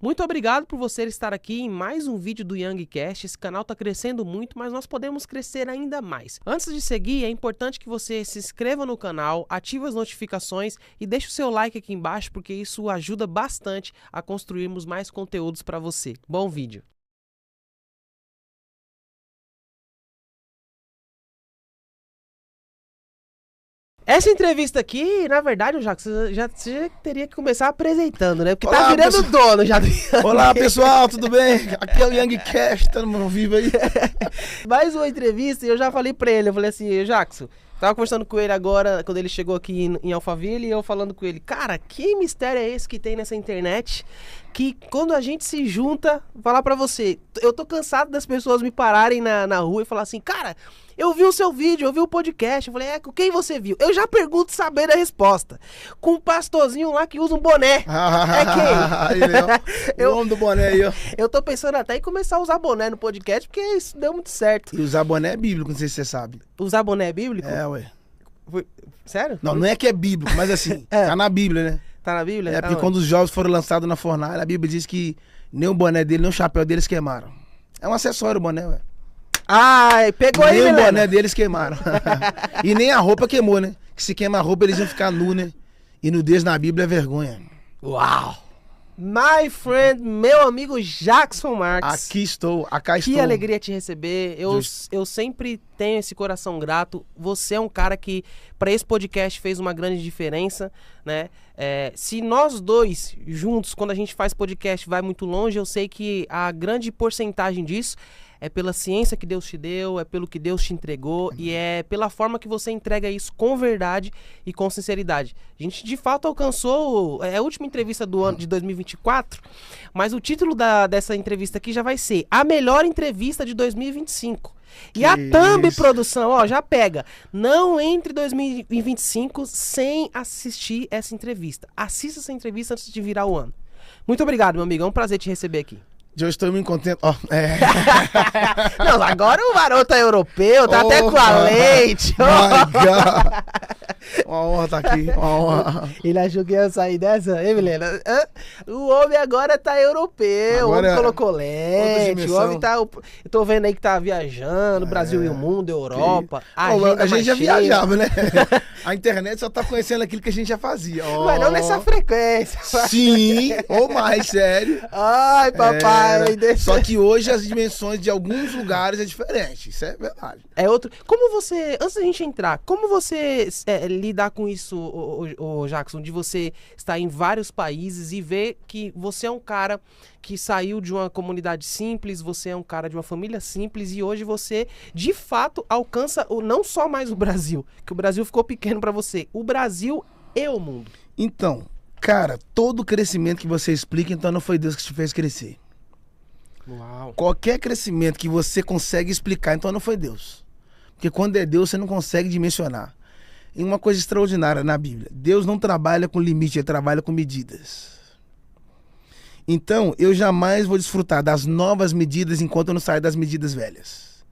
Muito obrigado por você estar aqui em mais um vídeo do YoungCast. Esse canal está crescendo muito, mas nós podemos crescer ainda mais. Antes de seguir, é importante que você se inscreva no canal, ative as notificações e deixe o seu like aqui embaixo, porque isso ajuda bastante a construirmos mais conteúdos para você. Bom vídeo! Essa entrevista aqui, na verdade, Jacques, você já teria que começar apresentando, né? Porque Olá, tá virando dono já do Olá, pessoal, tudo bem? Aqui é o YoungCast, todo mundo vivo aí. Mais uma entrevista e eu já falei pra ele, eu falei assim, Jacques, tava conversando com ele agora, quando ele chegou aqui em Alphaville, e eu falando com ele, cara, que mistério é esse que tem nessa internet, que quando a gente se junta, falar pra você, eu tô cansado das pessoas me pararem na rua e falar assim, cara, eu vi o seu vídeo, eu vi o podcast, eu falei, com quem você viu? Eu já pergunto sabendo a resposta, com um pastorzinho lá que usa um boné, é quem? O homem do boné aí, ó. Eu tô pensando até em começar a usar boné no podcast, porque isso deu muito certo. E usar boné é bíblico, não sei se você sabe. Usar boné é bíblico? É, ué. Sério? Não é que é bíblico, mas assim, tá na Bíblia, né? Tá na Bíblia? É, porque quando os jovens foram lançados na fornalha, a Bíblia diz que nem o boné dele, nem o chapéu deles queimaram. É um acessório o boné, ué. Ai, pegou aí, nem o Milena. boné deles queimaram. E nem a roupa queimou, né? Que se queima a roupa, eles iam ficar nu, né? E nudez na Bíblia é vergonha. Uau! My friend, meu amigo Jackson Marques. Aqui estou, acá estou. Que alegria te receber. Eu sempre tenho esse coração grato. Você é um cara que, para esse podcast, fez uma grande diferença, né? Se nós dois juntos, quando a gente faz podcast, vai muito longe, eu sei que a grande porcentagem disso é pela ciência que Deus te deu, é pelo que Deus te entregou e é pela forma que você entrega isso com verdade e com sinceridade. A gente de fato alcançou a última entrevista do ano de 2024, mas o título dessa entrevista aqui já vai ser a melhor entrevista de 2025. E a Thumb Produção, ó, já pega. Não entre 2025 sem assistir essa entrevista. Assista essa entrevista antes de virar o ano. Muito obrigado, meu amigo. É um prazer te receber aqui. Eu estou muito contente. Não, agora o garoto é europeu, tá até com a leite. My God. Uma honra estar aqui, uma honra. Ele achou que ia sair dessa, hein, Milena? O homem agora tá europeu, agora o homem colocou leite, o homem tá... Eu tô vendo aí que tá viajando, Brasil e o mundo, Europa. A gente já viajava, né? A internet só tá conhecendo aquilo que a gente já fazia. Mas não nessa frequência. Sim, ou mais, sério. Ai, papai. Só que hoje as dimensões de alguns lugares é diferente, isso é verdade. É outro. Como você, antes da gente entrar, como você lidar com isso, o Jackson, de você estar em vários países e ver que você é um cara que saiu de uma comunidade simples, você é um cara de uma família simples e hoje você, de fato, alcança não só mais o Brasil, que o Brasil ficou pequeno pra você, o Brasil e o mundo. Então, cara, todo crescimento que você explica, então não foi Deus que te fez crescer. Uau. Qualquer crescimento que você consegue explicar, então não foi Deus. Porque quando é Deus, você não consegue dimensionar. E uma coisa extraordinária na Bíblia, Deus não trabalha com limite, Ele trabalha com medidas. Então, eu jamais vou desfrutar das novas medidas enquanto eu não saio das medidas velhas.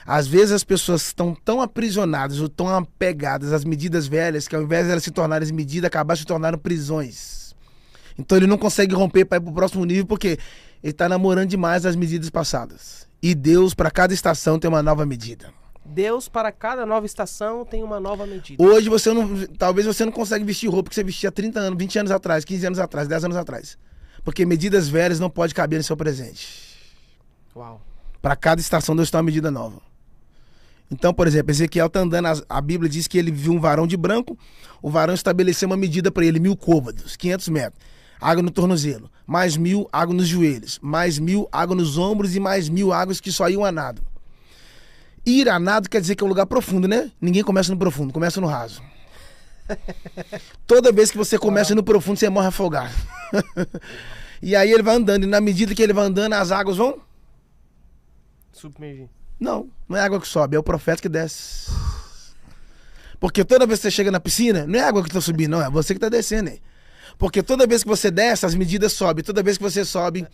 Às vezes as pessoas estão tão aprisionadas ou tão apegadas às medidas velhas que ao invés de elas se tornarem medidas, acabaram se tornando prisões. Então ele não consegue romper para ir para o próximo nível porque ele está namorando demais as medidas passadas. E Deus, para cada estação, tem uma nova medida. Deus, para cada nova estação, tem uma nova medida. Hoje talvez você não consegue vestir roupa que você vestia há 30 anos, 20 anos atrás, 15 anos atrás, 10 anos atrás. Porque medidas velhas não podem caber no seu presente. Uau. Para cada estação, Deus tem uma medida nova. Então, por exemplo, Ezequiel está andando, a Bíblia diz que ele viu um varão de branco, o varão estabeleceu uma medida para ele, 1000 côvados, 500 metros. Água no tornozelo, mais 1000 água nos joelhos, mais 1000 água nos ombros e mais 1000 águas que só iam a nado. Ir a nado quer dizer que é um lugar profundo, né? Ninguém começa no profundo, começa no raso. Toda vez que você começa no profundo, você morre afogado. E aí ele vai andando, e na medida que ele vai andando, as águas vão? Submergir. Não é água que sobe, é o profeta que desce. Porque toda vez que você chega na piscina, não é água que está subindo, não, é você que está descendo aí. Porque toda vez que você desce, as medidas sobem. Toda vez que você sobe,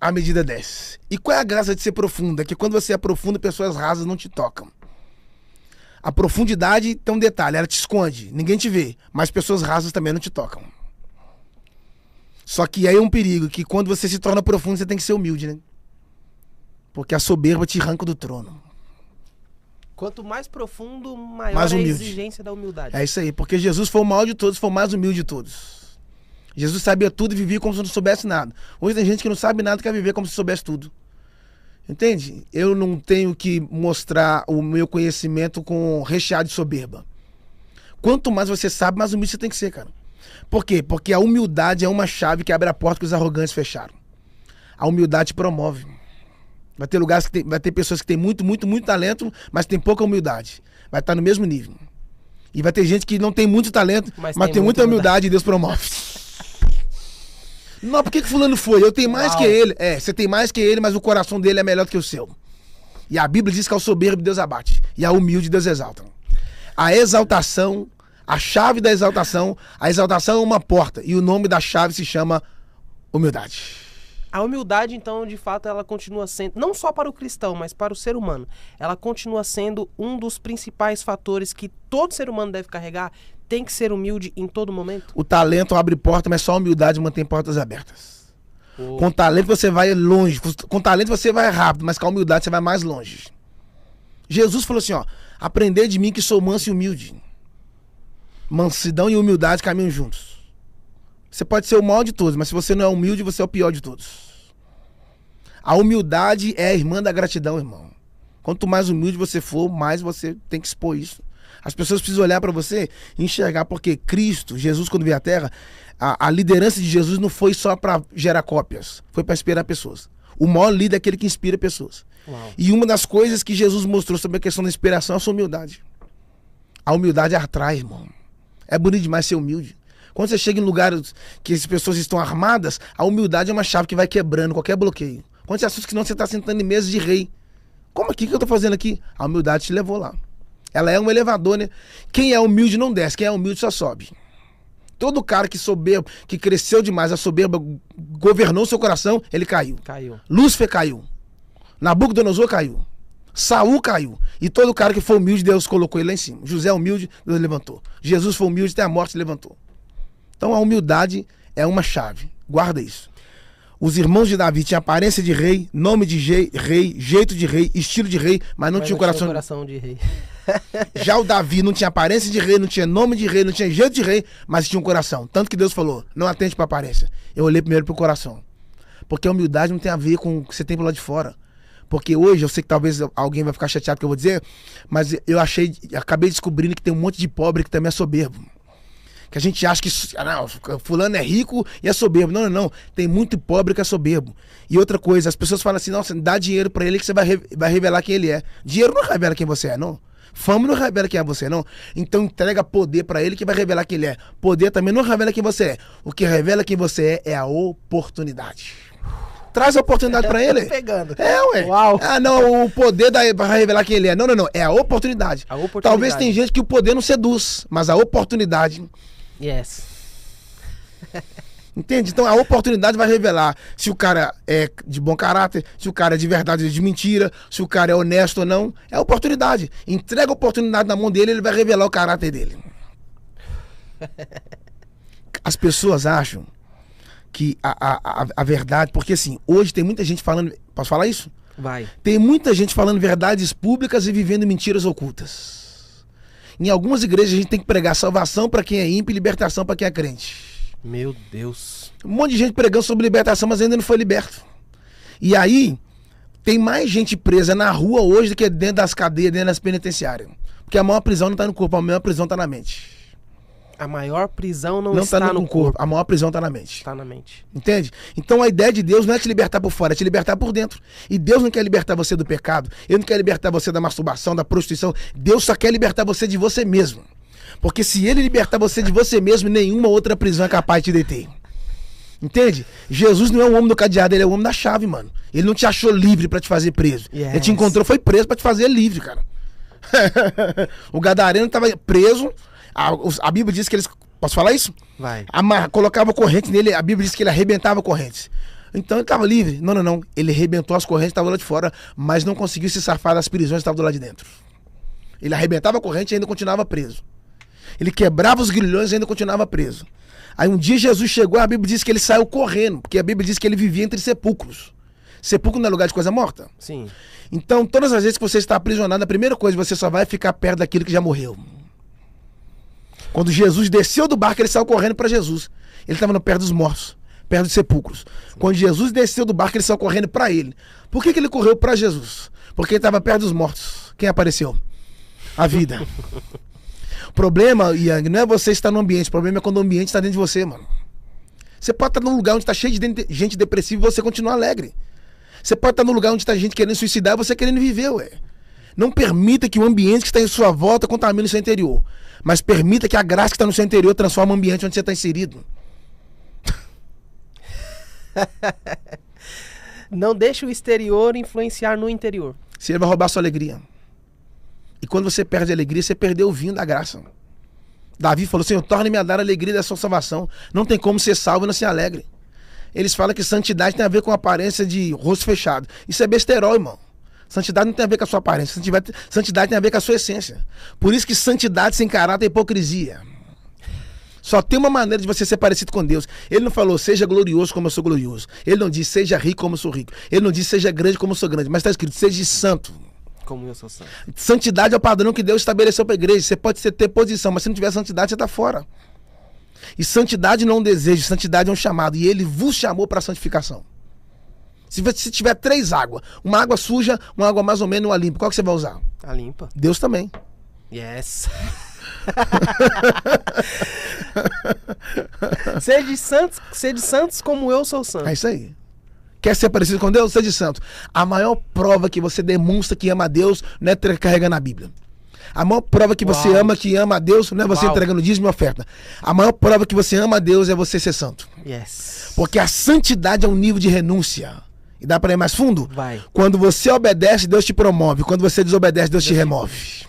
a medida desce. E qual é a graça de ser profunda? Que quando você é profundo, pessoas rasas não te tocam. A profundidade tem um detalhe, ela te esconde, ninguém te vê. Mas pessoas rasas também não te tocam. Só que aí é um perigo, que quando você se torna profundo, você tem que ser humilde, né? Porque a soberba te arranca do trono. Quanto mais profundo, maior Mais é a humilde. exigência da humildade. É isso aí, porque Jesus foi o maior de todos, foi o mais humilde de todos. Jesus sabia tudo e vivia como se não soubesse nada. Hoje tem gente que não sabe nada e quer viver como se soubesse tudo. Entende? Eu não tenho que mostrar o meu conhecimento com recheado de soberba. Quanto mais você sabe, mais humilde você tem que ser, cara. Por quê? Porque a humildade é uma chave que abre a porta que os arrogantes fecharam. A humildade promove. Vai ter lugares que vai ter pessoas que têm muito talento, mas tem pouca humildade. Vai estar no mesmo nível. E vai ter gente que não tem muito talento, mas tem muita humildade e Deus promove. Não, por que fulano foi? Eu tenho mais que ele. É, você tem mais que ele, mas o coração dele é melhor do que o seu. E a Bíblia diz que ao soberbo Deus abate. E ao humilde Deus exalta. A exaltação, a chave da exaltação, a exaltação é uma porta. E o nome da chave se chama humildade. A humildade, então, de fato, ela continua sendo, não só para o cristão, mas para o ser humano, ela continua sendo um dos principais fatores que todo ser humano deve carregar. Tem que ser humilde em todo momento. O talento abre porta, mas só a humildade mantém portas abertas. Com talento você vai longe, com talento você vai rápido, mas com a humildade você vai mais longe. Jesus falou assim, ó, aprendei de mim que sou manso e humilde. Mansidão e humildade caminham juntos. Você pode ser o maior de todos, mas se você não é humilde, você é o pior de todos. A humildade é a irmã da gratidão, irmão. Quanto mais humilde você for, mais você tem que expor isso. As pessoas precisam olhar para você e enxergar, porque Cristo, Jesus, quando veio à Terra, a liderança de Jesus não foi só para gerar cópias, foi para inspirar pessoas. O maior líder é aquele que inspira pessoas. Uau. E uma das coisas que Jesus mostrou sobre a questão da inspiração é a sua humildade. A humildade atrai, irmão. É bonito demais ser humilde. Quando você chega em lugares que as pessoas estão armadas, a humildade é uma chave que vai quebrando qualquer bloqueio. Quando você assusta que não, você está sentando em mesa de rei. Como aqui que eu estou fazendo aqui? A humildade te levou lá. Ela é um elevador, né? Quem é humilde não desce, quem é humilde só sobe. Todo cara que soberbo, que cresceu demais, a soberba governou seu coração, ele caiu. Caiu. Lúcifer caiu. Nabucodonosor caiu. Saul caiu. E todo cara que foi humilde, Deus colocou ele lá em cima. José humilde, Deus levantou. Jesus foi humilde, até a morte levantou. Então a humildade é uma chave. Guarda isso. Os irmãos de Davi tinham aparência de rei, nome de rei, jeito de rei, estilo de rei, mas não tinha o coração de rei. Já o Davi não tinha aparência de rei, não tinha nome de rei, não tinha jeito de rei, mas tinha um coração. Tanto que Deus falou, não atente para a aparência. Eu olhei primeiro pro coração. Porque a humildade não tem a ver com o que você tem pro lado de fora. Porque hoje, eu sei que talvez alguém vai ficar chateado que eu vou dizer, mas eu acabei descobrindo que tem um monte de pobre que também é soberbo. Que a gente acha que não, fulano é rico e é soberbo. Não, não, não. Tem muito pobre que é soberbo. E outra coisa, as pessoas falam assim, nossa, dá dinheiro pra ele que você vai revelar quem ele é. Dinheiro não revela quem você é, não. Fama não revela quem é você, não. Então entrega poder pra ele que vai revelar quem ele é. Poder também não revela quem você é. O que revela quem você é a oportunidade. Traz a oportunidade pra ele. Pegando. É, ué. Uau. Ah, não, o poder vai revelar quem ele é. Não, não, não. É a oportunidade. A oportunidade. Talvez tem gente que o poder não seduz, mas a oportunidade... Yes. Entende? Então a oportunidade vai revelar se o cara é de bom caráter, se o cara é de verdade ou de mentira, se o cara é honesto ou não. É a oportunidade. Entrega a oportunidade na mão dele, ele vai revelar o caráter dele. As pessoas acham que a verdade... Porque assim, hoje tem muita gente falando... Posso falar isso? Vai. Tem muita gente falando verdades públicas e vivendo mentiras ocultas. Em algumas igrejas a gente tem que pregar salvação para quem é ímpio e libertação para quem é crente. Meu Deus. Um monte de gente pregando sobre libertação, mas ainda não foi liberto. E aí, tem mais gente presa na rua hoje do que dentro das cadeias, dentro das penitenciárias. Porque a maior prisão não está no corpo, a maior prisão está na mente. A maior prisão não está no corpo. A maior prisão está na mente. Está na mente. Entende? Então a ideia de Deus não é te libertar por fora, é te libertar por dentro. E Deus não quer libertar você do pecado, Ele não quer libertar você da masturbação, da prostituição. Deus só quer libertar você de você mesmo. Porque se Ele libertar você de você mesmo, nenhuma outra prisão é capaz de te deter. Entende? Jesus não é o homem do cadeado, Ele é o homem da chave, mano. Ele não te achou livre pra te fazer preso. Yes. Ele te encontrou, foi preso pra te fazer livre, cara. O gadareno estava preso. A Bíblia diz que eles... Posso falar isso? Vai. Colocava corrente nele, a Bíblia diz que ele arrebentava correntes. Então ele estava livre. Não, não, não. Ele arrebentou as correntes, estava lá de fora, mas não conseguiu se safar das prisões, estava do lado de dentro. Ele arrebentava a corrente e ainda continuava preso. Ele quebrava os grilhões e ainda continuava preso. Aí um dia Jesus chegou, a Bíblia diz que ele saiu correndo, porque a Bíblia diz que ele vivia entre sepulcros. Sepulcro não é lugar de coisa morta? Sim. Então, todas as vezes que você está aprisionado, a primeira coisa, você só vai ficar perto daquilo que já morreu. Quando Jesus desceu do barco, ele saiu correndo para Jesus. Ele estava perto dos mortos, perto dos sepulcros. Quando Jesus desceu do barco, ele saiu correndo para ele. Por que ele correu para Jesus? Porque ele estava perto dos mortos. Quem apareceu? A vida. O problema, Yang, não é você estar no ambiente. O problema é quando o ambiente está dentro de você, mano. Você pode estar num lugar onde está cheio de gente depressiva e você continua alegre. Você pode estar num lugar onde está gente querendo suicidar e você querendo viver, ué. Não permita que o ambiente que está em sua volta contamine o seu interior. Mas permita que a graça que está no seu interior transforme o ambiente onde você está inserido. Não deixe o exterior influenciar no interior. Se ele vai roubar a sua alegria. E quando você perde a alegria, você perdeu o vinho da graça. Davi falou, Senhor, torne-me a dar a alegria da sua salvação. Não tem como ser salvo e não ser alegre. Eles falam que santidade tem a ver com a aparência de rosto fechado. Isso é besterol, irmão. Santidade não tem a ver com a sua aparência. Santidade tem a ver com a sua essência. Por isso que santidade sem caráter é hipocrisia. Só tem uma maneira de você ser parecido com Deus. Ele não falou, seja glorioso como eu sou glorioso. Ele não disse, seja rico como eu sou rico. Ele não disse, seja grande como eu sou grande. Mas está escrito, seja santo. Como eu sou santo. Santidade é o padrão que Deus estabeleceu para a igreja. Você pode ter posição, mas se não tiver santidade, você está fora. E santidade não é um desejo, santidade é um chamado. E ele vos chamou para a santificação. Se tiver 3 águas, uma água suja, uma água mais ou menos, uma limpa, qual que você vai usar? A limpa. Deus também. Yes. Sede santos como eu sou santo. É isso aí. Quer ser parecido com Deus? Seja santo. A maior prova que você demonstra que ama a Deus não é carregando a Bíblia. A maior prova que você ama a Deus não é você entregando dízimo e oferta. A maior prova que você ama a Deus é você ser santo. Yes. Porque a santidade é um nível de renúncia. E dá para ir mais fundo? Vai. Quando você obedece, Deus te promove. Quando você desobedece, Deus te remove.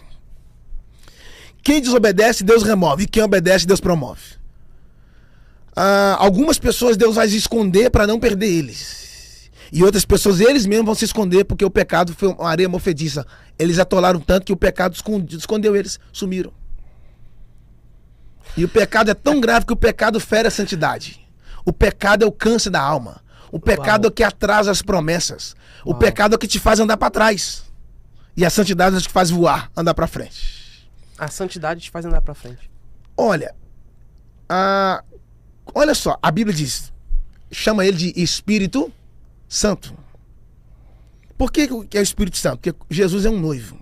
Quem desobedece, Deus remove. E quem obedece, Deus promove. Algumas pessoas Deus vai esconder para não perder eles. E outras pessoas, eles mesmos vão se esconder porque o pecado foi uma areia movediça. Eles atolaram tanto que o pecado escondeu eles, sumiram. E o pecado é tão grave que o pecado fere a santidade. O pecado é o câncer da alma. O pecado é o que atrasa as promessas. O pecado é o que te faz andar para trás. E a santidade é o que te faz voar, andar para frente. A santidade te faz andar para frente. Olha, olha só, a Bíblia diz, chama ele de Espírito Santo. Por que é o Espírito Santo? Porque Jesus é um noivo.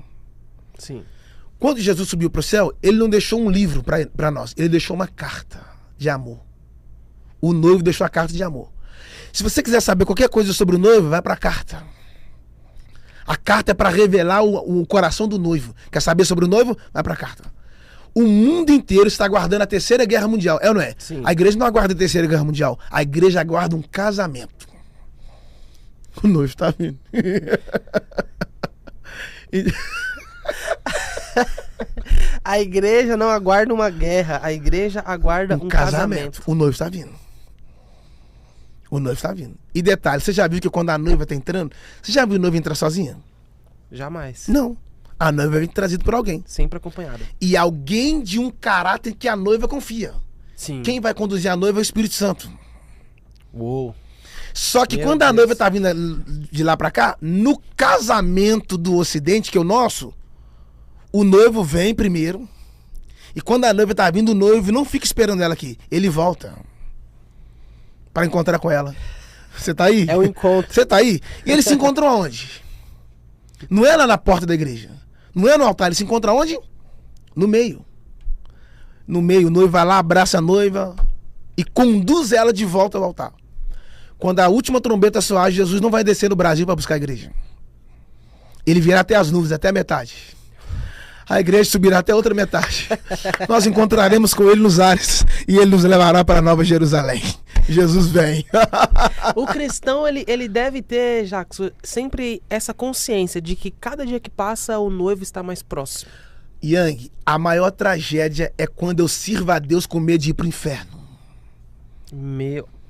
Sim. Quando Jesus subiu para o céu, ele não deixou um livro para nós, ele deixou uma carta de amor. O noivo deixou a carta de amor. Se você quiser saber qualquer coisa sobre o noivo, vai para a carta. A carta é para revelar o coração do noivo. Quer saber sobre o noivo? Vai para a carta. O mundo inteiro está aguardando a Terceira Guerra Mundial, é ou não é? Sim. A igreja não aguarda a Terceira Guerra Mundial, a igreja aguarda um casamento. O noivo está vindo. A igreja não aguarda uma guerra, a igreja aguarda um casamento. O noivo está vindo. O noivo está vindo. E detalhe, você já viu que quando a noiva está entrando, você já viu a noiva entrar sozinha? Jamais. Não. A noiva vai vir trazida por alguém. Sempre acompanhada. E alguém de um caráter que a noiva confia. Sim. Quem vai conduzir a noiva é o Espírito Santo. Uou. Só que Meu quando a Deus. noiva tá vindo de lá pra cá, no casamento do Ocidente, que é o nosso, o noivo vem primeiro. E quando a noiva tá vindo, o noivo não fica esperando ela aqui. Ele volta pra encontrar com ela. Você tá aí? É o encontro. Você tá aí? E eles se encontram aonde? Não é lá na porta da igreja. Não é no altar. Eles se encontram aonde? No meio. No meio, o noivo vai lá, abraça a noiva e conduz ela de volta ao altar. Quando a última trombeta soar, Jesus não vai descer no Brasil para buscar a igreja. Ele virá até as nuvens, até a metade. A igreja subirá até a outra metade. Nós encontraremos com ele nos ares e ele nos levará para a Nova Jerusalém. Jesus vem. O cristão, ele deve ter, Jackson, sempre essa consciência de que cada dia que passa o noivo está mais próximo. Yang, a maior tragédia é quando eu sirvo a Deus com medo de ir para o inferno.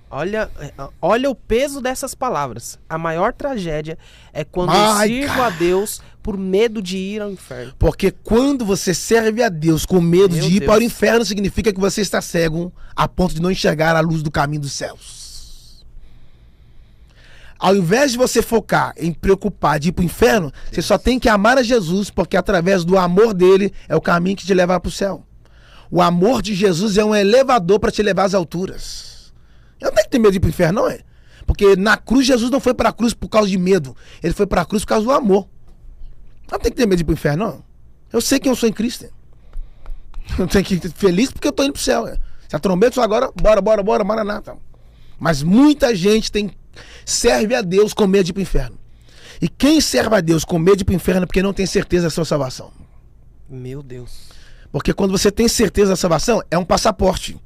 Olha o peso dessas palavras. A maior tragédia é quando eu sirvo a Deus por medo de ir ao inferno. Porque quando você serve a Deus com medo de ir para o inferno, significa que você está cego a ponto de não enxergar a luz do caminho dos céus. Ao invés de você focar em preocupar de ir para o inferno, você só tem que amar a Jesus, porque através do amor dele é o caminho que te levar para o céu. O amor de Jesus é um elevador para te levar às alturas. Eu não tenho que ter medo de ir pro inferno, não é? Porque na cruz, Jesus não foi pra cruz por causa de medo. Ele foi pra cruz por causa do amor. Eu não tenho que ter medo de ir pro inferno, não. Eu sei quem eu sou em Cristo. Eu tenho que ir feliz porque eu tô indo pro céu. Se a trombeta só agora, bora, maranata. Mas muita gente serve a Deus com medo de ir pro inferno. E quem serve a Deus com medo de ir pro inferno é porque não tem certeza da sua salvação. Meu Deus. Porque quando você tem certeza da salvação, é um passaporte.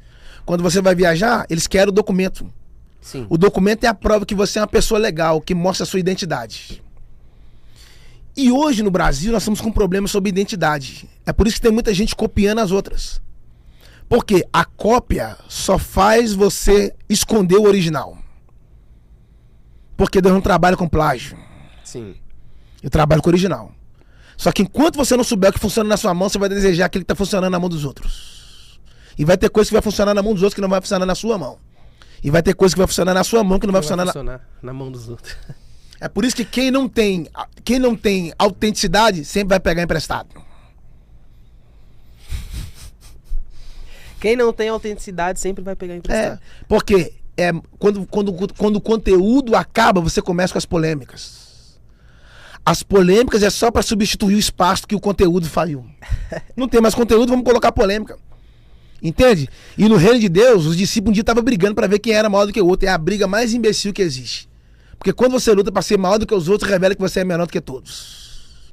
Quando você vai viajar, eles querem o documento. Sim. O documento é a prova que você é uma pessoa legal, que mostra a sua identidade. E hoje no Brasil nós estamos com problemas sobre identidade. É por isso que tem muita gente copiando as outras. Porque a cópia só faz você esconder o original. Porque Deus não trabalha com plágio. Sim. Eu trabalho com o original. Só que enquanto você não souber o que funciona na sua mão, você vai desejar aquilo que está funcionando na mão dos outros. E vai ter coisa que vai funcionar na mão dos outros que não vai funcionar na sua mão. E vai ter coisa que vai funcionar na sua mão que não vai funcionar na mão dos outros. É por isso que quem não tem autenticidade sempre vai pegar emprestado. Quem não tem autenticidade sempre vai pegar emprestado. Porque quando o conteúdo acaba, você começa com as polêmicas. As polêmicas é só para substituir o espaço que o conteúdo falhou. Não tem mais conteúdo, vamos colocar polêmica. Entende? E no reino de Deus, os discípulos um dia estavam brigando para ver quem era maior do que o outro. É a briga mais imbecil que existe. Porque quando você luta para ser maior do que os outros, revela que você é menor do que todos.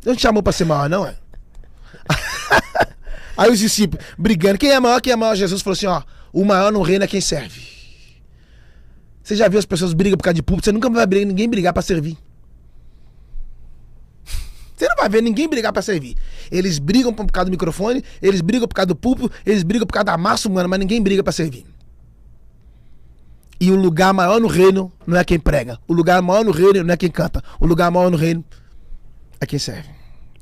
Deus não te chamou para ser maior, não é? Aí os discípulos brigando. Quem é maior? Jesus falou assim, ó, o maior no reino é quem serve. Você já viu as pessoas brigam por causa de público? Você nunca vai ver ninguém brigar para servir. Você não vai ver ninguém brigar pra servir. Eles brigam por causa do microfone, eles brigam por causa do púlpito, eles brigam por causa da massa humana, mas ninguém briga pra servir. E o lugar maior no reino não é quem prega. O lugar maior no reino não é quem canta. O lugar maior no reino é quem serve.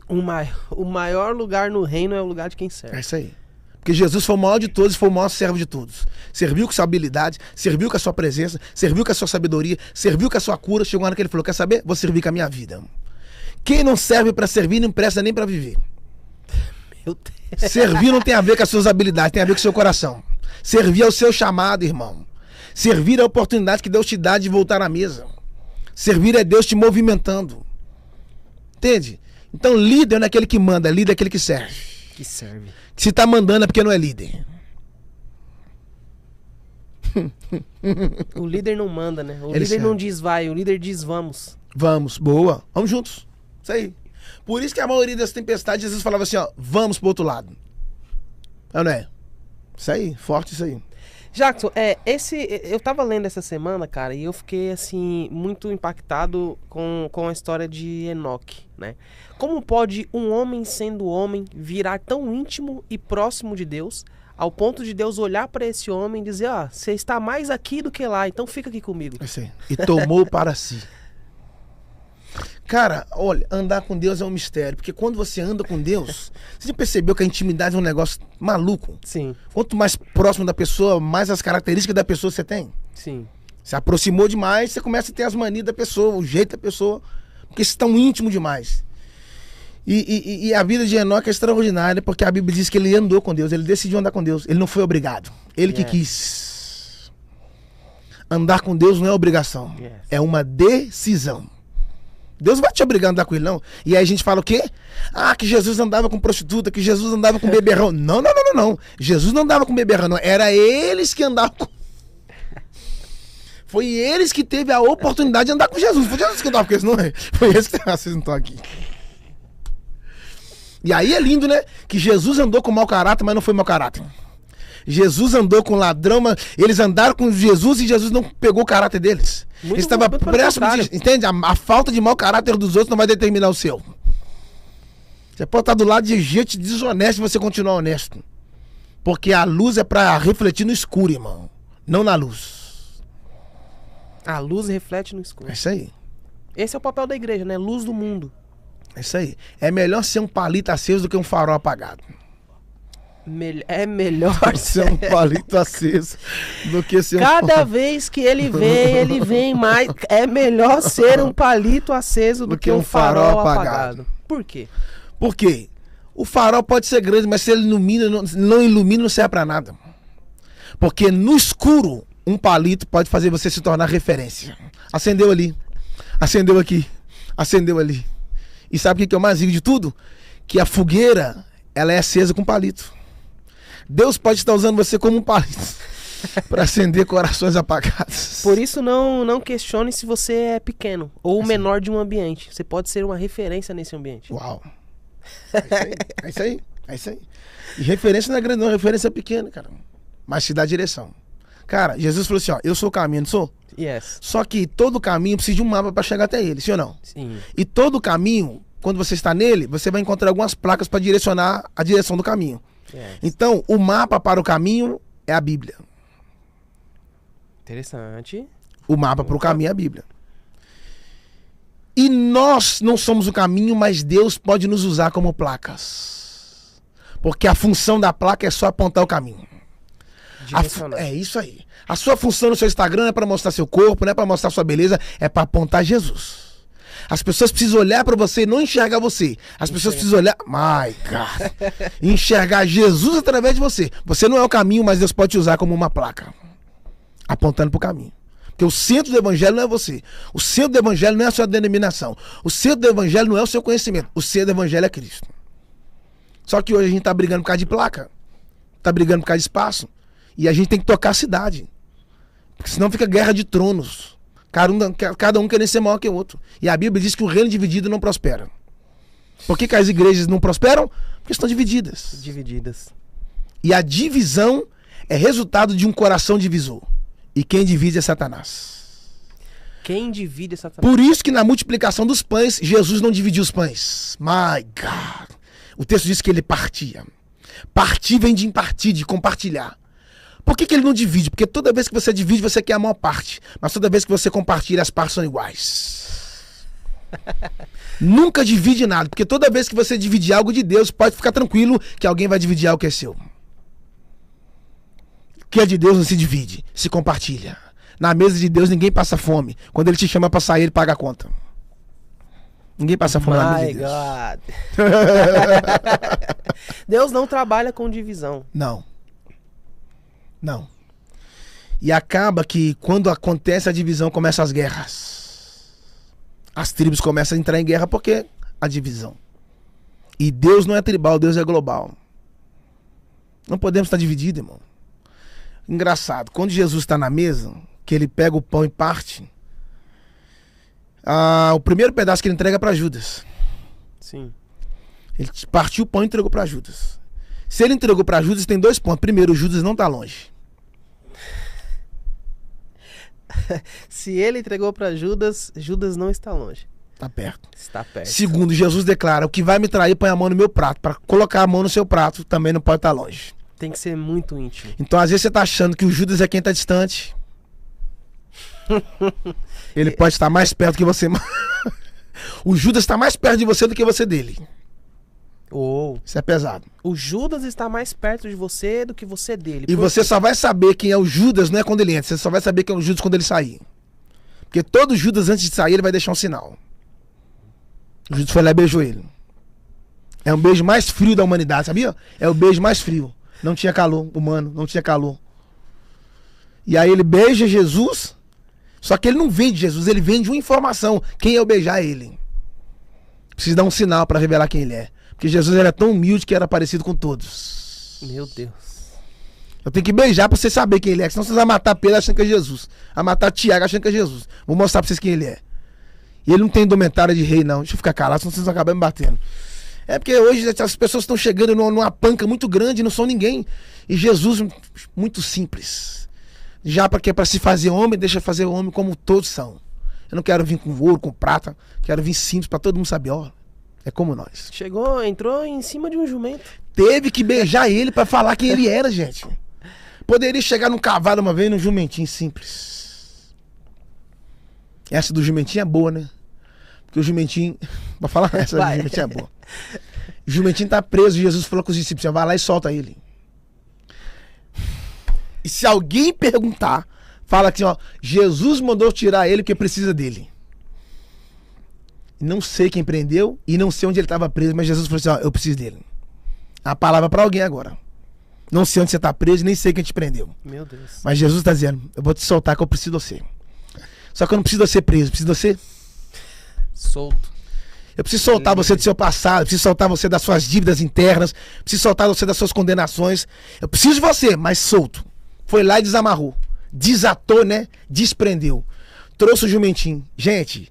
O maior lugar no reino é o lugar de quem serve. É isso aí. Porque Jesus foi o maior de todos e foi o maior servo de todos. Serviu com sua habilidade, serviu com a sua presença, serviu com a sua sabedoria, serviu com a sua cura. Chegou uma hora que ele falou, quer saber? Vou servir com a minha vida. Quem não serve pra servir não presta nem pra viver. Meu Deus. Servir não tem a ver com as suas habilidades, tem a ver com o seu coração. Servir é o seu chamado, irmão. Servir é a oportunidade que Deus te dá de voltar à mesa. Servir é Deus te movimentando. Entende? Então líder não é aquele que manda, líder é aquele que serve. Que serve. Se tá mandando é porque não é líder. O líder não manda, né? O Ele líder serve. não diz vai, o líder diz vamos. Vamos, boa. Vamos juntos. Isso aí. Por isso que a maioria das tempestades, Jesus falava assim, ó, vamos pro outro lado. Não é? Isso aí, forte isso aí. Jackson, eu tava lendo essa semana, cara, e eu fiquei, assim, muito impactado com a história de Enoque, né? Como pode um homem sendo homem virar tão íntimo e próximo de Deus, ao ponto de Deus olhar para esse homem e dizer, ó, você está mais aqui do que lá, então fica aqui comigo. Isso aí. E tomou para si. Cara, olha, andar com Deus é um mistério, porque quando você anda com Deus, você já percebeu que a intimidade é um negócio maluco? Sim. Quanto mais próximo da pessoa, mais as características da pessoa você tem. Sim. Se aproximou demais, você começa a ter as manias da pessoa, o jeito da pessoa, porque você está íntimo demais. E a vida de Enoque é extraordinária, porque a Bíblia diz que ele andou com Deus, ele decidiu andar com Deus, ele não foi obrigado, ele que quis. Andar com Deus não é obrigação, é uma decisão. Deus não vai te obrigar a andar com ele, não. E aí a gente fala o quê? Ah, que Jesus andava com prostituta, que Jesus andava com beberrão. Não. Jesus não andava com beberrão, não. Era eles que andavam com... Foi eles que teve a oportunidade de andar com Jesus. Foi Jesus que andava com eles, não é? Foi eles que... vocês não estão aqui. E aí é lindo, né? Que Jesus andou com mau caráter, mas não foi mau caráter. Jesus andou com ladrão, mas eles andaram com Jesus e Jesus não pegou o caráter deles. Ele estava próximo de... Entende? A falta de mau caráter dos outros não vai determinar o seu. Você pode estar do lado de gente desonesta e você continuar honesto. Porque a luz é para refletir no escuro, irmão. não na luz. A luz reflete no escuro. É isso aí. Esse é o papel da igreja, né? Luz do mundo. É isso aí. É melhor ser um palito aceso do que um farol apagado. É melhor ser um palito aceso do que ser Cada vez que ele vem mais. É melhor ser um palito aceso do que um farol apagado. Por quê? Por quê? O farol pode ser grande, mas se ele ilumina, não ilumina, não serve pra nada. Porque no escuro, um palito pode fazer você se tornar referência. Acendeu ali, acendeu aqui, acendeu ali. E sabe o que é o mais rico de tudo? Que a fogueira, ela é acesa com palito. Deus pode estar usando você como um palito para acender corações apagados. Por isso não questione se você é pequeno ou o menor de um ambiente. Você pode ser uma referência nesse ambiente. Uau. É isso aí. É isso aí. E referência não é grande não, referência é pequena, cara. Mas te dá direção. Cara, Jesus falou assim, ó, eu sou o caminho, não sou? Yes. Só que todo caminho precisa de um mapa para chegar até ele, sim ou não? Sim. E todo caminho, quando você está nele, você vai encontrar algumas placas para direcionar a direção do caminho. Yes. Então, o mapa para o caminho é a Bíblia. Interessante. O mapa para o caminho é a Bíblia. E nós não somos o caminho, mas Deus pode nos usar como placas. Porque a função da placa é só apontar o caminho. É isso aí. A sua função no seu Instagram é para mostrar seu corpo, não é para mostrar sua beleza, é para apontar Jesus. As pessoas precisam olhar para você e não enxergar você. As pessoas precisam olhar, my God, enxergar Jesus através de você. Você não é o caminho, mas Deus pode te usar como uma placa, apontando para o caminho. Porque o centro do evangelho não é você. O centro do evangelho não é a sua denominação. O centro do evangelho não é o seu conhecimento. O centro do evangelho é Cristo. Só que hoje a gente tá brigando por causa de placa. Tá brigando por causa de espaço. E a gente tem que tocar a cidade. Porque senão fica guerra de tronos. Cada um querendo ser maior que o outro. E a Bíblia diz que o reino dividido não prospera. Por que as igrejas não prosperam? Porque estão divididas. Divididas. E a divisão é resultado de um coração divisor. E quem divide é Satanás. Quem divide é Satanás. Por isso que na multiplicação dos pães, Jesus não dividiu os pães. My God. O texto diz que ele partia. Partir vem de impartir, de compartilhar. Por que ele não divide? Porque toda vez que você divide, você quer a maior parte. Mas toda vez que você compartilha, as partes são iguais. Nunca divide nada. Porque toda vez que você dividir algo de Deus, pode ficar tranquilo que alguém vai dividir algo que é seu. O que é de Deus não se divide, se compartilha. Na mesa de Deus ninguém passa fome. Quando ele te chama pra sair, ele paga a conta. Ninguém passa fome na mesa de Deus. Deus não trabalha com divisão. Não. Não. E acaba que quando acontece a divisão, começam as guerras. As tribos começam a entrar em guerra porque a divisão. E Deus não é tribal, Deus é global. Não podemos estar divididos, irmão. Engraçado, quando Jesus está na mesa, que ele pega o pão e parte, o primeiro pedaço que ele entrega é para Judas. Sim. Ele partiu o pão e entregou para Judas. Se ele entregou para Judas, tem 2 pontos. Primeiro, Judas não está longe. Se ele entregou para Judas, Judas não está longe. Está perto. Está perto. Segundo, Jesus declara, o que vai me trair põe a mão no meu prato. Para colocar a mão no seu prato, também não pode estar longe. Tem que ser muito íntimo. Então, às vezes você está achando que o Judas é quem está distante. Ele pode estar mais perto que você. O Judas está mais perto de você do que você dele. Isso é pesado. O Judas está mais perto de você do que você dele. E você só vai saber quem é o Judas, não é quando ele entra. Você só vai saber quem é o Judas quando ele sair. Porque todo Judas, antes de sair, ele vai deixar um sinal. O Judas foi lá e beijou ele. É um beijo mais frio da humanidade, sabia? É o beijo mais frio. Não tinha calor humano, não tinha calor. E aí ele beija Jesus, só que ele não vem de Jesus, ele vem de uma informação. Quem é o beijar ele? Precisa dar um sinal para revelar quem ele é. Porque Jesus era tão humilde que era parecido com todos. Meu Deus. Eu tenho que beijar pra você saber quem ele é. Senão você vai matar Pedro achando que é Jesus. Vai matar Tiago achando que é Jesus. Vou mostrar pra vocês quem ele é. E ele não tem indumentária de rei, não. Deixa eu ficar calado, senão vocês vão acabar me batendo. É porque hoje as pessoas estão chegando numa panca muito grande e não são ninguém. E Jesus, muito simples. Já pra se fazer homem, deixa fazer homem como todos são. Eu não quero vir com ouro, com prata. Quero vir simples pra todo mundo saber, ó. É como nós. Entrou em cima de um jumento. Teve que beijar ele pra falar quem ele era, gente. Poderia chegar num cavalo uma vez, num jumentinho simples. Essa do jumentinho é boa, né? Porque o jumentinho... Pra falar, essa do jumentinho é boa. O jumentinho tá preso e Jesus falou com os discípulos, vai lá e solta ele. E se alguém perguntar, fala assim, ó, Jesus mandou tirar ele porque precisa dele. Não sei quem prendeu e não sei onde ele estava preso, mas Jesus falou assim, ó, eu preciso dele. A palavra para alguém agora. Não sei onde você está preso, nem sei quem te prendeu. Meu Deus. Mas Jesus está dizendo, eu vou te soltar que eu preciso de você. Só que eu não preciso de você preso, eu preciso de você solto. Eu preciso soltar você do seu passado, eu preciso soltar você das suas dívidas internas, eu preciso soltar você das suas condenações. Eu preciso de você, mas solto. Foi lá e desamarrou. Desatou, né? Desprendeu. Trouxe o jumentinho. Gente,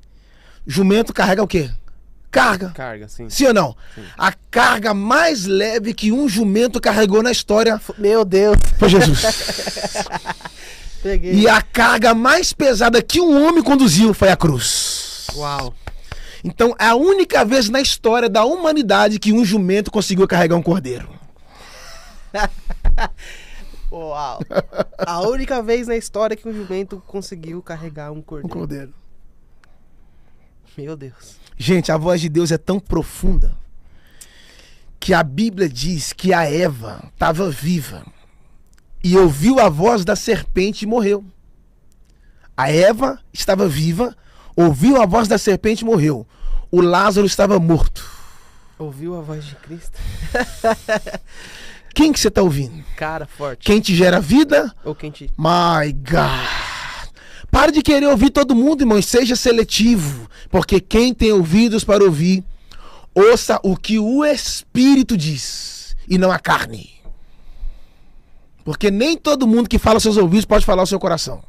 jumento carrega o quê? Carga. Carga, sim. Sim ou não? Sim. A carga mais leve que um jumento carregou na história... Meu Deus. Foi Jesus. Peguei. E a carga mais pesada que um homem conduziu foi a cruz. Uau. Então, é a única vez na história da humanidade que um jumento conseguiu carregar um cordeiro. Uau. A única vez na história que um jumento conseguiu carregar um cordeiro. Um cordeiro. Meu Deus. Gente, a voz de Deus é tão profunda que a Bíblia diz que a Eva estava viva e ouviu a voz da serpente e morreu. A Eva estava viva, ouviu a voz da serpente e morreu. O Lázaro estava morto. Ouviu a voz de Cristo? Quem que você está ouvindo? Cara, forte. Quem te gera vida? Ou quem te... My God. Pare de querer ouvir todo mundo, irmão, e seja seletivo. Porque quem tem ouvidos para ouvir, ouça o que o Espírito diz, e não a carne. Porque nem todo mundo que fala aos seus ouvidos pode falar ao seu coração.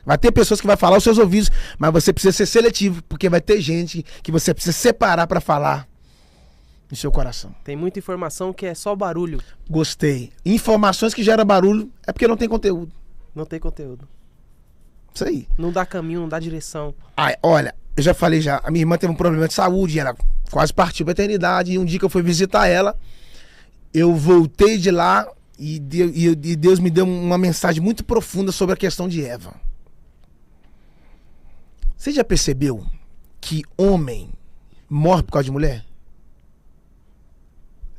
Vai ter pessoas que vão falar aos seus ouvidos, mas você precisa ser seletivo, porque vai ter gente que você precisa separar para falar no seu coração. Tem muita informação que é só barulho. Gostei. Informações que geram barulho é porque não tem conteúdo. Não tem conteúdo. Isso aí. Não dá caminho, não dá direção. Ai, olha, eu já falei já, a minha irmã teve um problema de saúde, ela quase partiu pra eternidade, e um dia que eu fui visitar ela, eu voltei de lá e Deus me deu uma mensagem muito profunda sobre a questão de Eva. Você já percebeu que homem morre por causa de mulher?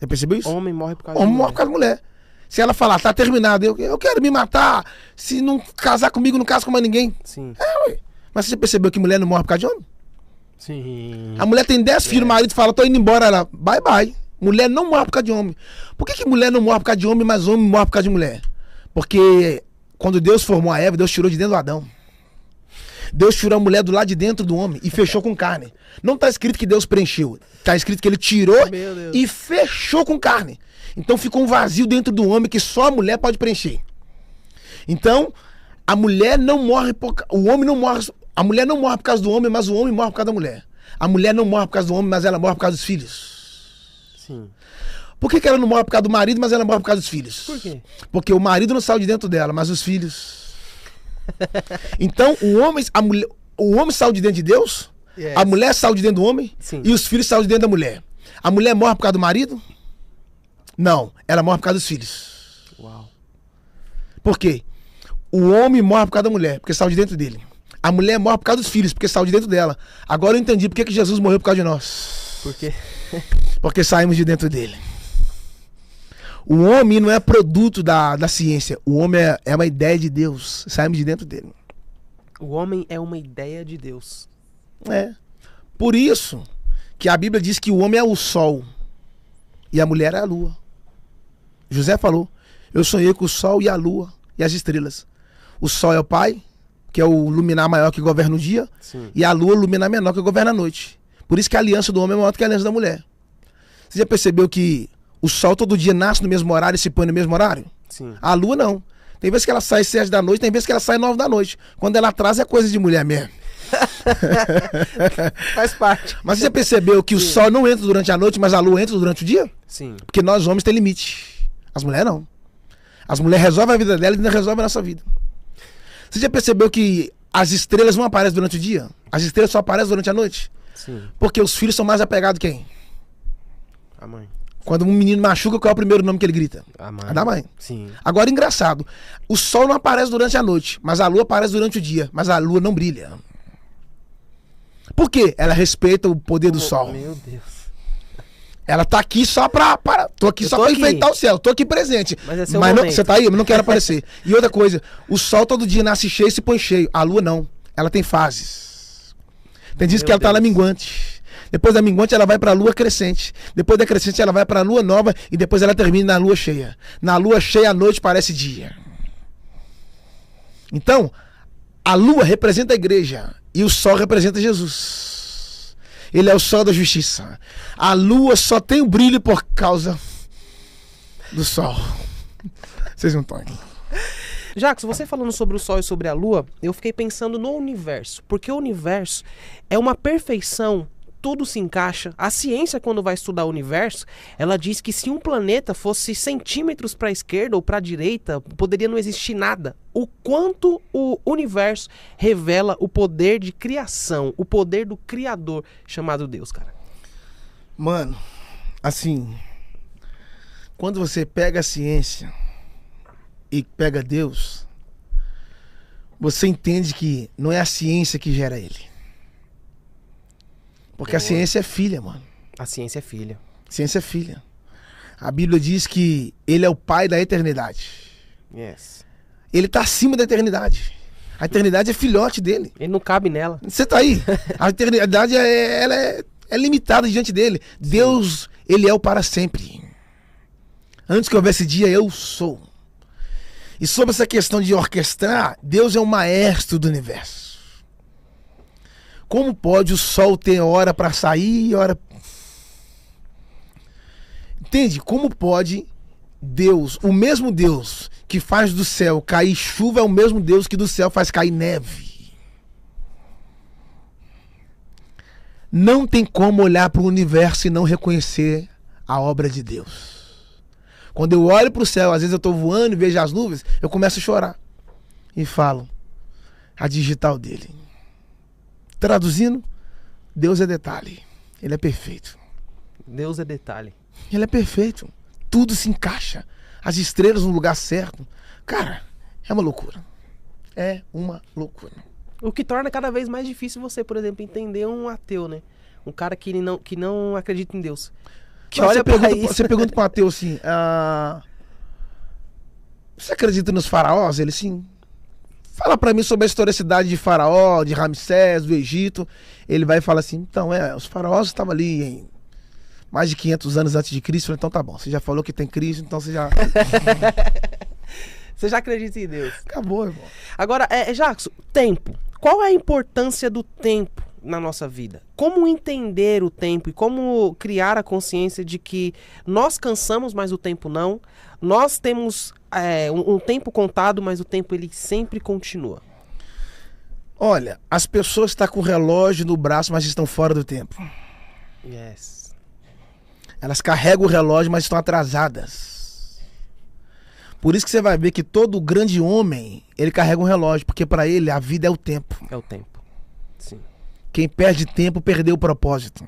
Já percebeu isso? Homem morre por causa Homem de morre por causa de mulher. Se ela falar, tá terminado, eu quero me matar, se não casar comigo, não caso com mais ninguém. Sim. Ué. Mas você já percebeu que mulher não morre por causa de homem? Sim. A mulher tem 10 filhos, o marido fala, tô indo embora, ela, bye bye. Mulher não morre por causa de homem. Por que mulher não morre por causa de homem, mas homem morre por causa de mulher? Porque quando Deus formou a Eva, Deus tirou de dentro do Adão. Deus tirou a mulher do lado de dentro do homem e fechou com carne. Não está escrito que Deus preencheu. Está escrito que ele tirou e fechou com carne. Então ficou um vazio dentro do homem que só a mulher pode preencher. Então, a mulher não morre o homem não morre. A mulher não morre por causa do homem, mas o homem morre por causa da mulher. A mulher não morre por causa do homem, mas ela morre por causa dos filhos. Sim. Por que ela não morre por causa do marido, mas ela morre por causa dos filhos? Por quê? Porque o marido não saiu de dentro dela, mas os filhos. Então, o homem saiu de dentro de Deus, yes. A mulher saiu de dentro do homem, sim. E os filhos saíram de dentro da mulher. A mulher morre por causa do marido? Não, ela morre por causa dos filhos. Uau. Por quê? O homem morre por causa da mulher, porque saiu de dentro dele. A mulher morre por causa dos filhos, porque saiu de dentro dela. Agora eu entendi por que Jesus morreu por causa de nós. Por quê? Porque saímos de dentro dele. O homem não é produto da ciência. O homem é uma ideia de Deus. Saímos de dentro dele. O homem é uma ideia de Deus. É. Por isso que a Bíblia diz que o homem é o sol e a mulher é a lua. José falou, eu sonhei com o sol e a lua e as estrelas. O sol é o pai, que é o luminar maior que governa o dia. Sim. E a lua é o luminar menor que governa a noite. Por isso que a aliança do homem é maior do que a aliança da mulher. Você já percebeu que o sol todo dia nasce no mesmo horário e se põe no mesmo horário? Sim. A lua não. Tem vezes que ela sai 7 da noite, tem vezes que ela sai 9 da noite. Quando ela atrasa é coisa de mulher mesmo. Faz parte. Mas você já percebeu que o sol não entra durante a noite, mas a lua entra durante o dia? Sim. Porque nós homens tem limite. As mulheres não. As mulheres resolvem a vida dela e ainda resolvem a nossa vida. Você já percebeu que as estrelas não aparecem durante o dia? As estrelas só aparecem durante a noite? Sim. Porque os filhos são mais apegados quem? A mãe. Quando um menino machuca, qual é o primeiro nome que ele grita? A mãe. A da mãe. Sim. Agora, engraçado. O sol não aparece durante a noite, mas a lua aparece durante o dia. Mas a lua não brilha. Por quê? Ela respeita o poder do sol. Meu Deus. Ela tá aqui só tô aqui só pra enfeitar o céu. Tô aqui presente. Mas é seu não, momento. você tá aí? Eu não quero aparecer. E outra coisa. O sol todo dia nasce cheio e se põe cheio. A lua não. Ela tem fases. Tem dias que ela tá na minguante. Depois da minguante ela vai pra lua crescente. Depois da crescente ela vai pra lua nova. E depois ela termina na lua cheia. Na lua cheia a noite parece dia. Então, a lua representa a igreja. E o sol representa Jesus. Ele é o sol da justiça. A lua só tem o brilho por causa do sol. Vocês não estão aqui. Jacques, você falando sobre o sol e sobre a lua, eu fiquei pensando no universo. Porque o universo é uma perfeição. Tudo se encaixa. A ciência, quando vai estudar o universo, ela diz que se um planeta fosse centímetros para a esquerda ou para a direita, poderia não existir nada. O quanto o universo revela o poder de criação, o poder do Criador, chamado Deus, cara. Mano, assim, quando você pega a ciência e pega Deus, você entende que não é a ciência que gera ele. Porque a ciência é filha, mano. A ciência é filha. A ciência é filha. A Bíblia diz que ele é o pai da eternidade. Yes. Ele tá acima da eternidade. A eternidade é filhote dele. Ele não cabe nela. Você tá aí. A eternidade ela é limitada diante dele. Sim. Deus, ele é o para sempre. Antes que houvesse dia, eu sou. E sobre essa questão de orquestrar, Deus é o maestro do universo. Como pode o sol ter hora para sair e hora... Entende? Como pode Deus, o mesmo Deus que faz do céu cair chuva, é o mesmo Deus que do céu faz cair neve. Não tem como olhar para o universo e não reconhecer a obra de Deus. Quando eu olho para o céu, às vezes eu estou voando e vejo as nuvens, eu começo a chorar. E falo, a digital dele. Traduzindo, Deus é detalhe. Ele é perfeito. Deus é detalhe. Ele é perfeito. Tudo se encaixa. As estrelas no lugar certo. Cara, é uma loucura. É uma loucura. O que torna cada vez mais difícil você, por exemplo, entender um ateu, né? Um cara que não acredita em Deus. Que olha pra isso. Você pergunta para um ateu assim, você acredita nos faraós? Ele sim. Fala pra mim sobre a historicidade de Faraó, de Ramsés, do Egito. Ele vai falar assim, então, os faraós estavam ali em mais de 500 anos antes de Cristo. Então tá bom, você já falou que tem Cristo, então você já... Você já acredita em Deus. Acabou, irmão. Agora, Jacques, tempo. Qual é a importância do tempo na nossa vida? Como entender o tempo e como criar a consciência de que nós cansamos, mas o tempo não. Nós temos um tempo contado, mas o tempo ele sempre continua. Olha, as pessoas estão com o relógio no braço, mas estão fora do tempo. Yes. Elas carregam o relógio, mas estão atrasadas. Por isso que você vai ver que todo grande homem, ele carrega um relógio, porque para ele a vida é o tempo. É o tempo. Sim. Quem perde tempo perdeu o propósito.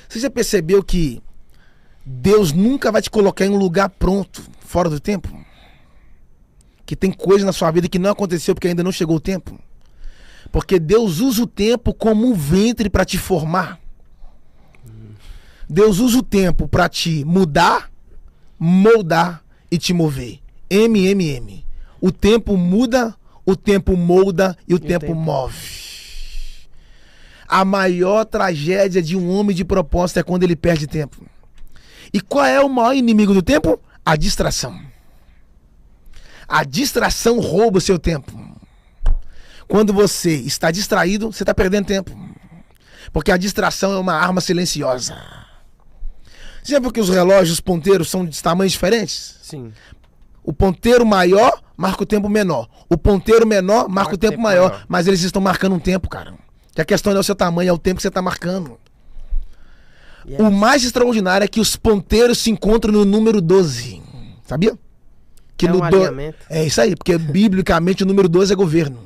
Você já percebeu que Deus nunca vai te colocar em um lugar pronto, fora do tempo? Que tem coisa na sua vida que não aconteceu porque ainda não chegou o tempo? Porque Deus usa o tempo como um ventre para te formar. Deus usa o tempo para te mudar, moldar e te mover. MMM. O tempo muda, o tempo molda e o tempo move. A maior tragédia de um homem de propósito é quando ele perde tempo. E qual é o maior inimigo do tempo? A distração. A distração rouba o seu tempo. Quando você está distraído, você está perdendo tempo. Porque a distração é uma arma silenciosa. Você já viu que os relógios, os ponteiros são de tamanhos diferentes? Sim. O ponteiro maior marca o tempo menor. O ponteiro menor marca o tempo maior. Mas eles estão marcando um tempo, cara. Que a questão não é o seu tamanho, é o tempo que você está marcando. Yes. O mais extraordinário é que os ponteiros se encontram no número 12. Sabia? Que é um alinhamento. É isso aí, porque biblicamente o número 12 é governo.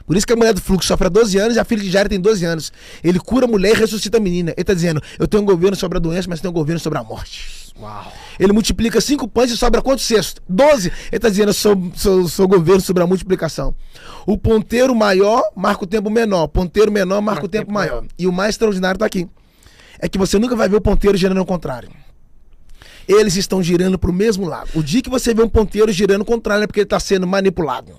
Por isso que a mulher do fluxo sofre há 12 anos e a filha de Jairo tem 12 anos. Ele cura a mulher e ressuscita a menina. Ele está dizendo, eu tenho um governo sobre a doença, mas tenho um governo sobre a morte. Uau. Ele multiplica 5 pães e sobra quantos cestos? 12. Ele está dizendo, eu sou governo sobre a multiplicação. O ponteiro maior marca o tempo menor. O ponteiro menor marca o tempo maior. E o mais extraordinário está aqui. É que você nunca vai ver o ponteiro girando ao contrário. Eles estão girando para o mesmo lado. O dia que você vê um ponteiro girando ao contrário é porque ele está sendo manipulado.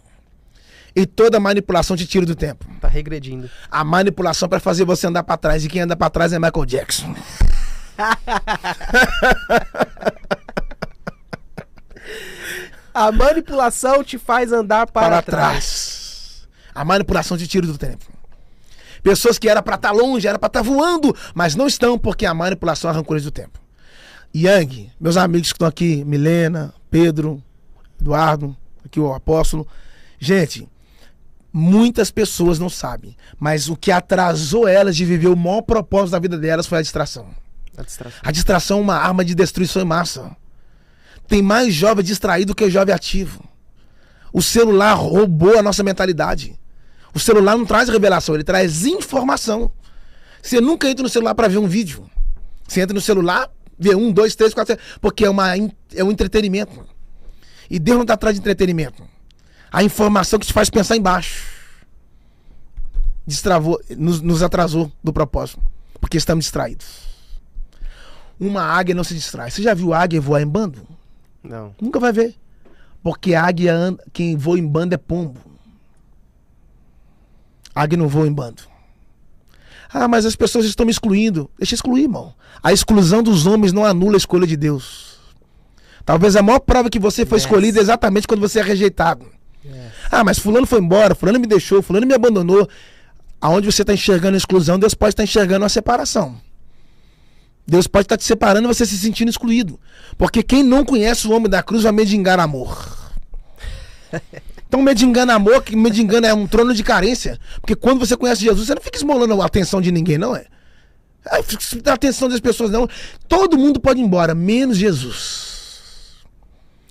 E toda manipulação te tira do tempo. Tá regredindo. A manipulação para fazer você andar para trás. E quem anda para trás é Michael Jackson. A manipulação te faz andar para trás. A manipulação te tira do tempo. Pessoas que era para estar longe, era para estar voando, mas não estão porque a manipulação arrancou eles do tempo. Yang, meus amigos que estão aqui, Milena, Pedro, Eduardo, aqui o apóstolo. Gente, muitas pessoas não sabem, mas o que atrasou elas de viver o maior propósito da vida delas foi a distração. A distração é uma arma de destruição em massa. Tem mais jovem distraído que jovem ativo. O celular roubou a nossa mentalidade. O celular não traz revelação, ele traz informação. Você nunca entra no celular para ver um vídeo. Você entra no celular, vê 1, 2, 3, 4, 5, porque é um entretenimento. E Deus não está atrás de entretenimento. A informação que te faz pensar embaixo. Destravou, nos atrasou do propósito. Porque estamos distraídos. Uma águia não se distrai. Você já viu águia voar em bando? Não. Nunca vai ver. Porque águia, quem voa em bando é pombo. Águia não voa em bando. Ah, mas as pessoas estão me excluindo. Deixa excluir, irmão. A exclusão dos homens não anula a escolha de Deus. Talvez a maior prova que você foi escolhido é exatamente quando você é rejeitado. Ah, mas fulano foi embora, fulano me deixou, fulano me abandonou. Aonde você está enxergando a exclusão, Deus pode estar enxergando a separação. Deus pode estar te separando e você se sentindo excluído. Porque quem não conhece o homem da cruz vai mendigar amor. Então mendigando amor, que mendigando é um trono de carência. Porque quando você conhece Jesus, você não fica esmolando a atenção de ninguém, não é? A atenção das pessoas, não. Todo mundo pode ir embora, menos Jesus.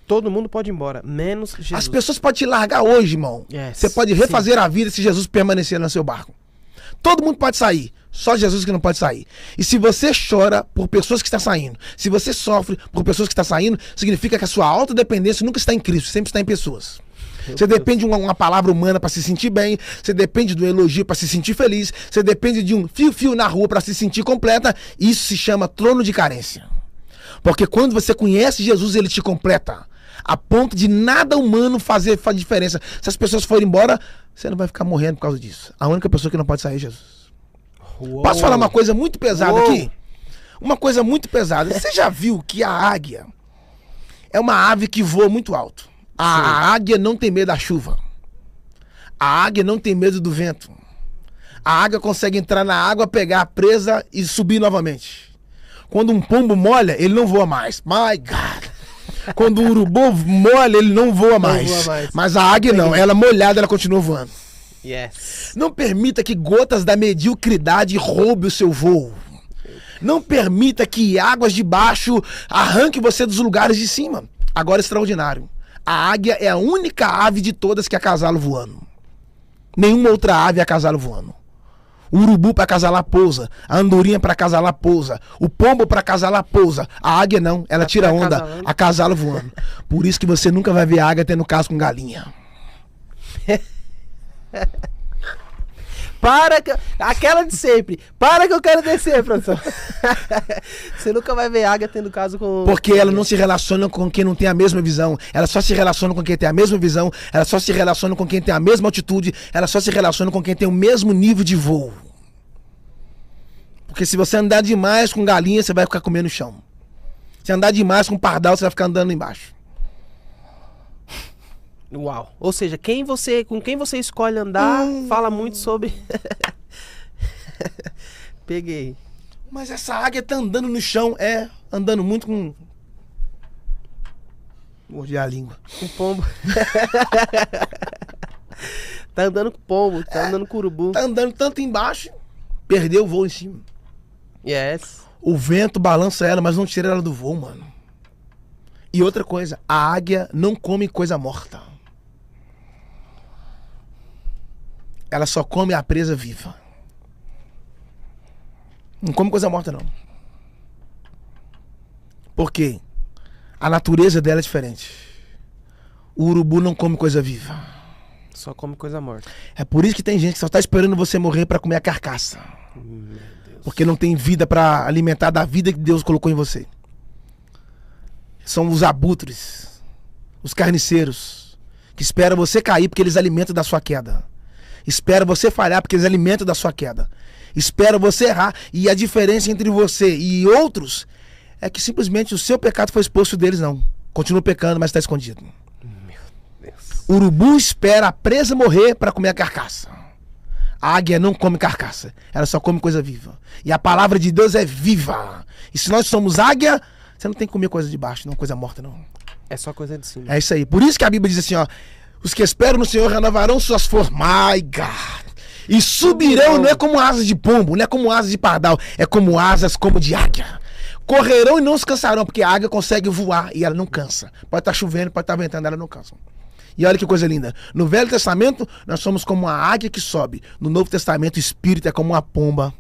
Todo mundo pode ir embora, menos Jesus. As pessoas podem te largar hoje, irmão. Você pode refazer a vida se Jesus permanecer no seu barco. Todo mundo pode sair, só Jesus que não pode sair. E se você chora por pessoas que estão saindo, se você sofre por pessoas que estão saindo, significa que a sua autodependência nunca está em Cristo, sempre está em pessoas. Você depende de uma palavra humana para se sentir bem, você depende do elogio para se sentir feliz, você depende de um fio-fio na rua para se sentir completa. Isso se chama trono de carência. Porque quando você conhece Jesus, ele te completa. A ponto de nada humano faz diferença. Se as pessoas forem embora, você não vai ficar morrendo por causa disso. A única pessoa que não pode sair é Jesus. Uou. Posso falar uma coisa muito pesada aqui? Uma coisa muito pesada. Você já viu que a águia é uma ave que voa muito alto? A águia não tem medo da chuva. A águia não tem medo do vento. A águia consegue entrar na água, pegar a presa e subir novamente. Quando um pombo molha, ele não voa mais. My God! Quando o urubu molha, ele não voa mais. Mas a águia não, ela molhada, ela continua voando. Yes. Não permita que gotas da mediocridade roubem o seu voo. Não permita que águas de baixo arranquem você dos lugares de cima. Agora, extraordinário. A águia é a única ave de todas que é casalo voando. Nenhuma outra ave é casalo voando. O urubu para acasalar pousa, a andorinha para acasalar pousa, o pombo para acasalar pousa. A águia não, ela tira onda, a casalo voando. Por isso que você nunca vai ver a águia tendo caso com galinha. Para que... Aquela de sempre. Para que eu quero descer, professor. Você nunca vai ver águia tendo caso com... Porque ela não se relaciona com quem não tem a mesma visão. Ela só se relaciona com quem tem a mesma visão. Ela só se relaciona com quem tem a mesma altitude. Ela só se relaciona com quem tem o mesmo nível de voo. Porque se você andar demais com galinha, você vai ficar comendo no chão. Se andar demais com pardal, você vai ficar andando embaixo. Uau. Ou seja, com quem você escolhe andar, fala muito sobre... Peguei. Mas essa águia tá andando no chão, andando muito com... Mordi a língua. Com pombo. Tá andando com pombo, tá andando com urubu. Tá andando tanto embaixo, perdeu o voo em cima. Yes. O vento balança ela, mas não tira ela do voo, mano. E outra coisa, a águia não come coisa morta. ela só come a presa viva. Não come coisa morta, não. Por quê? A natureza dela é diferente. O urubu não come coisa viva. Só come coisa morta. É por isso que tem gente que só tá esperando você morrer para comer a carcaça. Meu Deus. Porque não tem vida para alimentar da vida que Deus colocou em você. São os abutres, os carniceiros, que esperam você cair porque eles alimentam da sua queda. Esperam você falhar porque eles alimentam da sua queda. Esperam você errar. E a diferença entre você e outros é que simplesmente o seu pecado foi exposto deles, não. Continua pecando, mas está escondido. Meu Deus. O urubu espera a presa morrer para comer a carcaça. A águia não come carcaça. Ela só come coisa viva. E a palavra de Deus é viva. E se nós somos águia, você não tem que comer coisa de baixo, não, coisa morta, não. É só coisa de cima. É isso aí. Por isso que a Bíblia diz assim, ó. Os que esperam no Senhor renovarão suas forças. My God. E subirão, não é como asas de pombo, não é como asas de pardal. É como asas como de águia. Correrão e não se cansarão, porque a águia consegue voar e ela não cansa. Pode estar chovendo, pode estar ventando, ela não cansa. E olha que coisa linda. No Velho Testamento, nós somos como a águia que sobe. No Novo Testamento, o Espírito é como uma pomba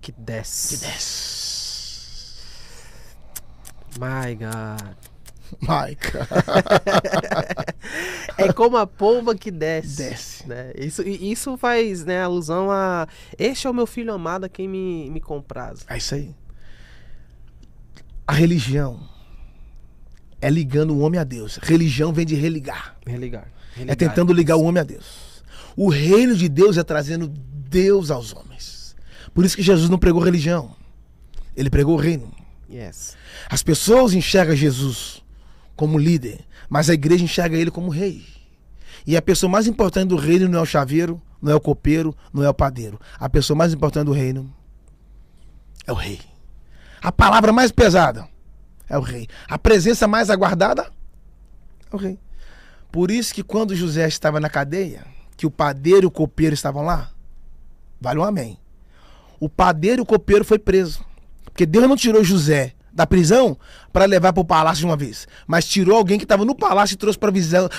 Que desce. que desce. My God. My God. É como a pomba que desce. Desce. Né? Isso faz, né, alusão a... Este é o meu filho amado a quem me compraz. É isso aí. A religião é ligando o homem a Deus. Religião vem de religar. Religar. É tentando ligar o homem a Deus. O reino de Deus é trazendo Deus aos homens. Por isso que Jesus não pregou religião. Ele pregou o reino. Yes. As pessoas enxergam Jesus como líder, mas a igreja enxerga ele como rei. E a pessoa mais importante do reino não é o chaveiro, não é o copeiro, não é o padeiro. A pessoa mais importante do reino é o rei. A palavra mais pesada é o rei. A presença mais aguardada é o rei. Por isso que quando José estava na cadeia, que o padeiro e o copeiro estavam lá, vale um amém. O padeiro e o copeiro foi preso. Porque Deus não tirou José da prisão para levar para o palácio de uma vez, mas tirou alguém que estava no palácio e trouxe para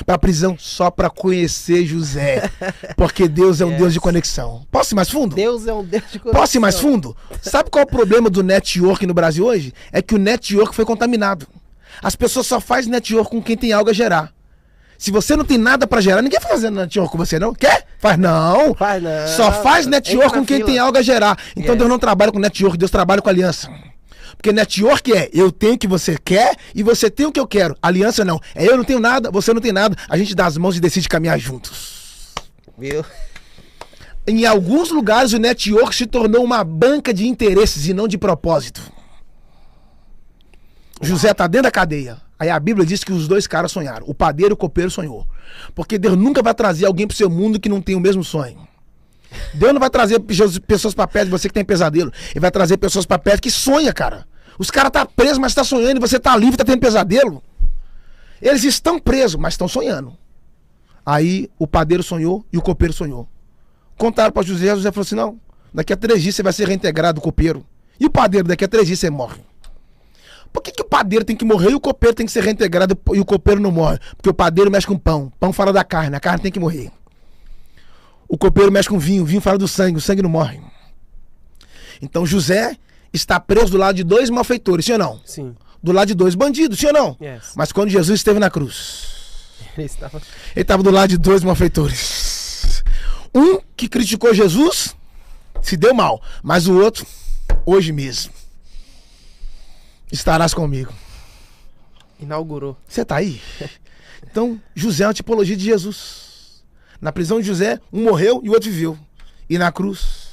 a prisão só para conhecer José. Porque Deus é um Deus de conexão. Posso ir mais fundo? Deus é um Deus de conexão. Posso ir mais fundo? Sabe qual é o problema do network no Brasil hoje? É que o network foi contaminado. As pessoas só fazem network com quem tem algo a gerar. Se você não tem nada pra gerar, ninguém vai fazer network com você, não? Quer? Faz não. Faz não. Só faz network com quem fila. tem algo a gerar. Então Deus não trabalha com network, Deus trabalha com aliança. Porque network é eu tenho o que você quer e você tem o que eu quero. Aliança não. É eu não tenho nada, você não tem nada. A gente dá as mãos e decide caminhar juntos. Viu? Em alguns lugares o network se tornou uma banca de interesses e não de propósito. José tá dentro da cadeia. Aí a Bíblia diz que os dois caras sonharam. O padeiro e o copeiro sonhou. Porque Deus nunca vai trazer alguém pro seu mundo que não tem o mesmo sonho. Deus não vai trazer pessoas pra perto de você que tem pesadelo. Ele vai trazer pessoas pra perto que sonha, cara. Os caras tá presos, mas tá sonhando. E você tá livre, tá tendo pesadelo. Eles estão presos, mas estão sonhando. Aí o padeiro sonhou e o copeiro sonhou. Contaram pra José. José falou assim, não, daqui a 3 dias você vai ser reintegrado, o copeiro. E o padeiro, daqui a 3 dias você morre. Por que o padeiro tem que morrer e o copeiro tem que ser reintegrado e o copeiro não morre? Porque o padeiro mexe com pão. Pão fala da carne, a carne tem que morrer. O copeiro mexe com vinho, o vinho fala do sangue, o sangue não morre. Então José está preso do lado de 2 malfeitores, sim ou não? Sim. Do lado de 2 bandidos, sim ou não? Yes. Mas quando Jesus esteve na cruz, Ele estava... ele estava do lado de 2 malfeitores. Um que criticou Jesus, se deu mal. Mas o outro, hoje mesmo, estarás comigo. Inaugurou. Você tá aí? Então, José é uma tipologia de Jesus. Na prisão de José, um morreu e o outro viveu. E na cruz,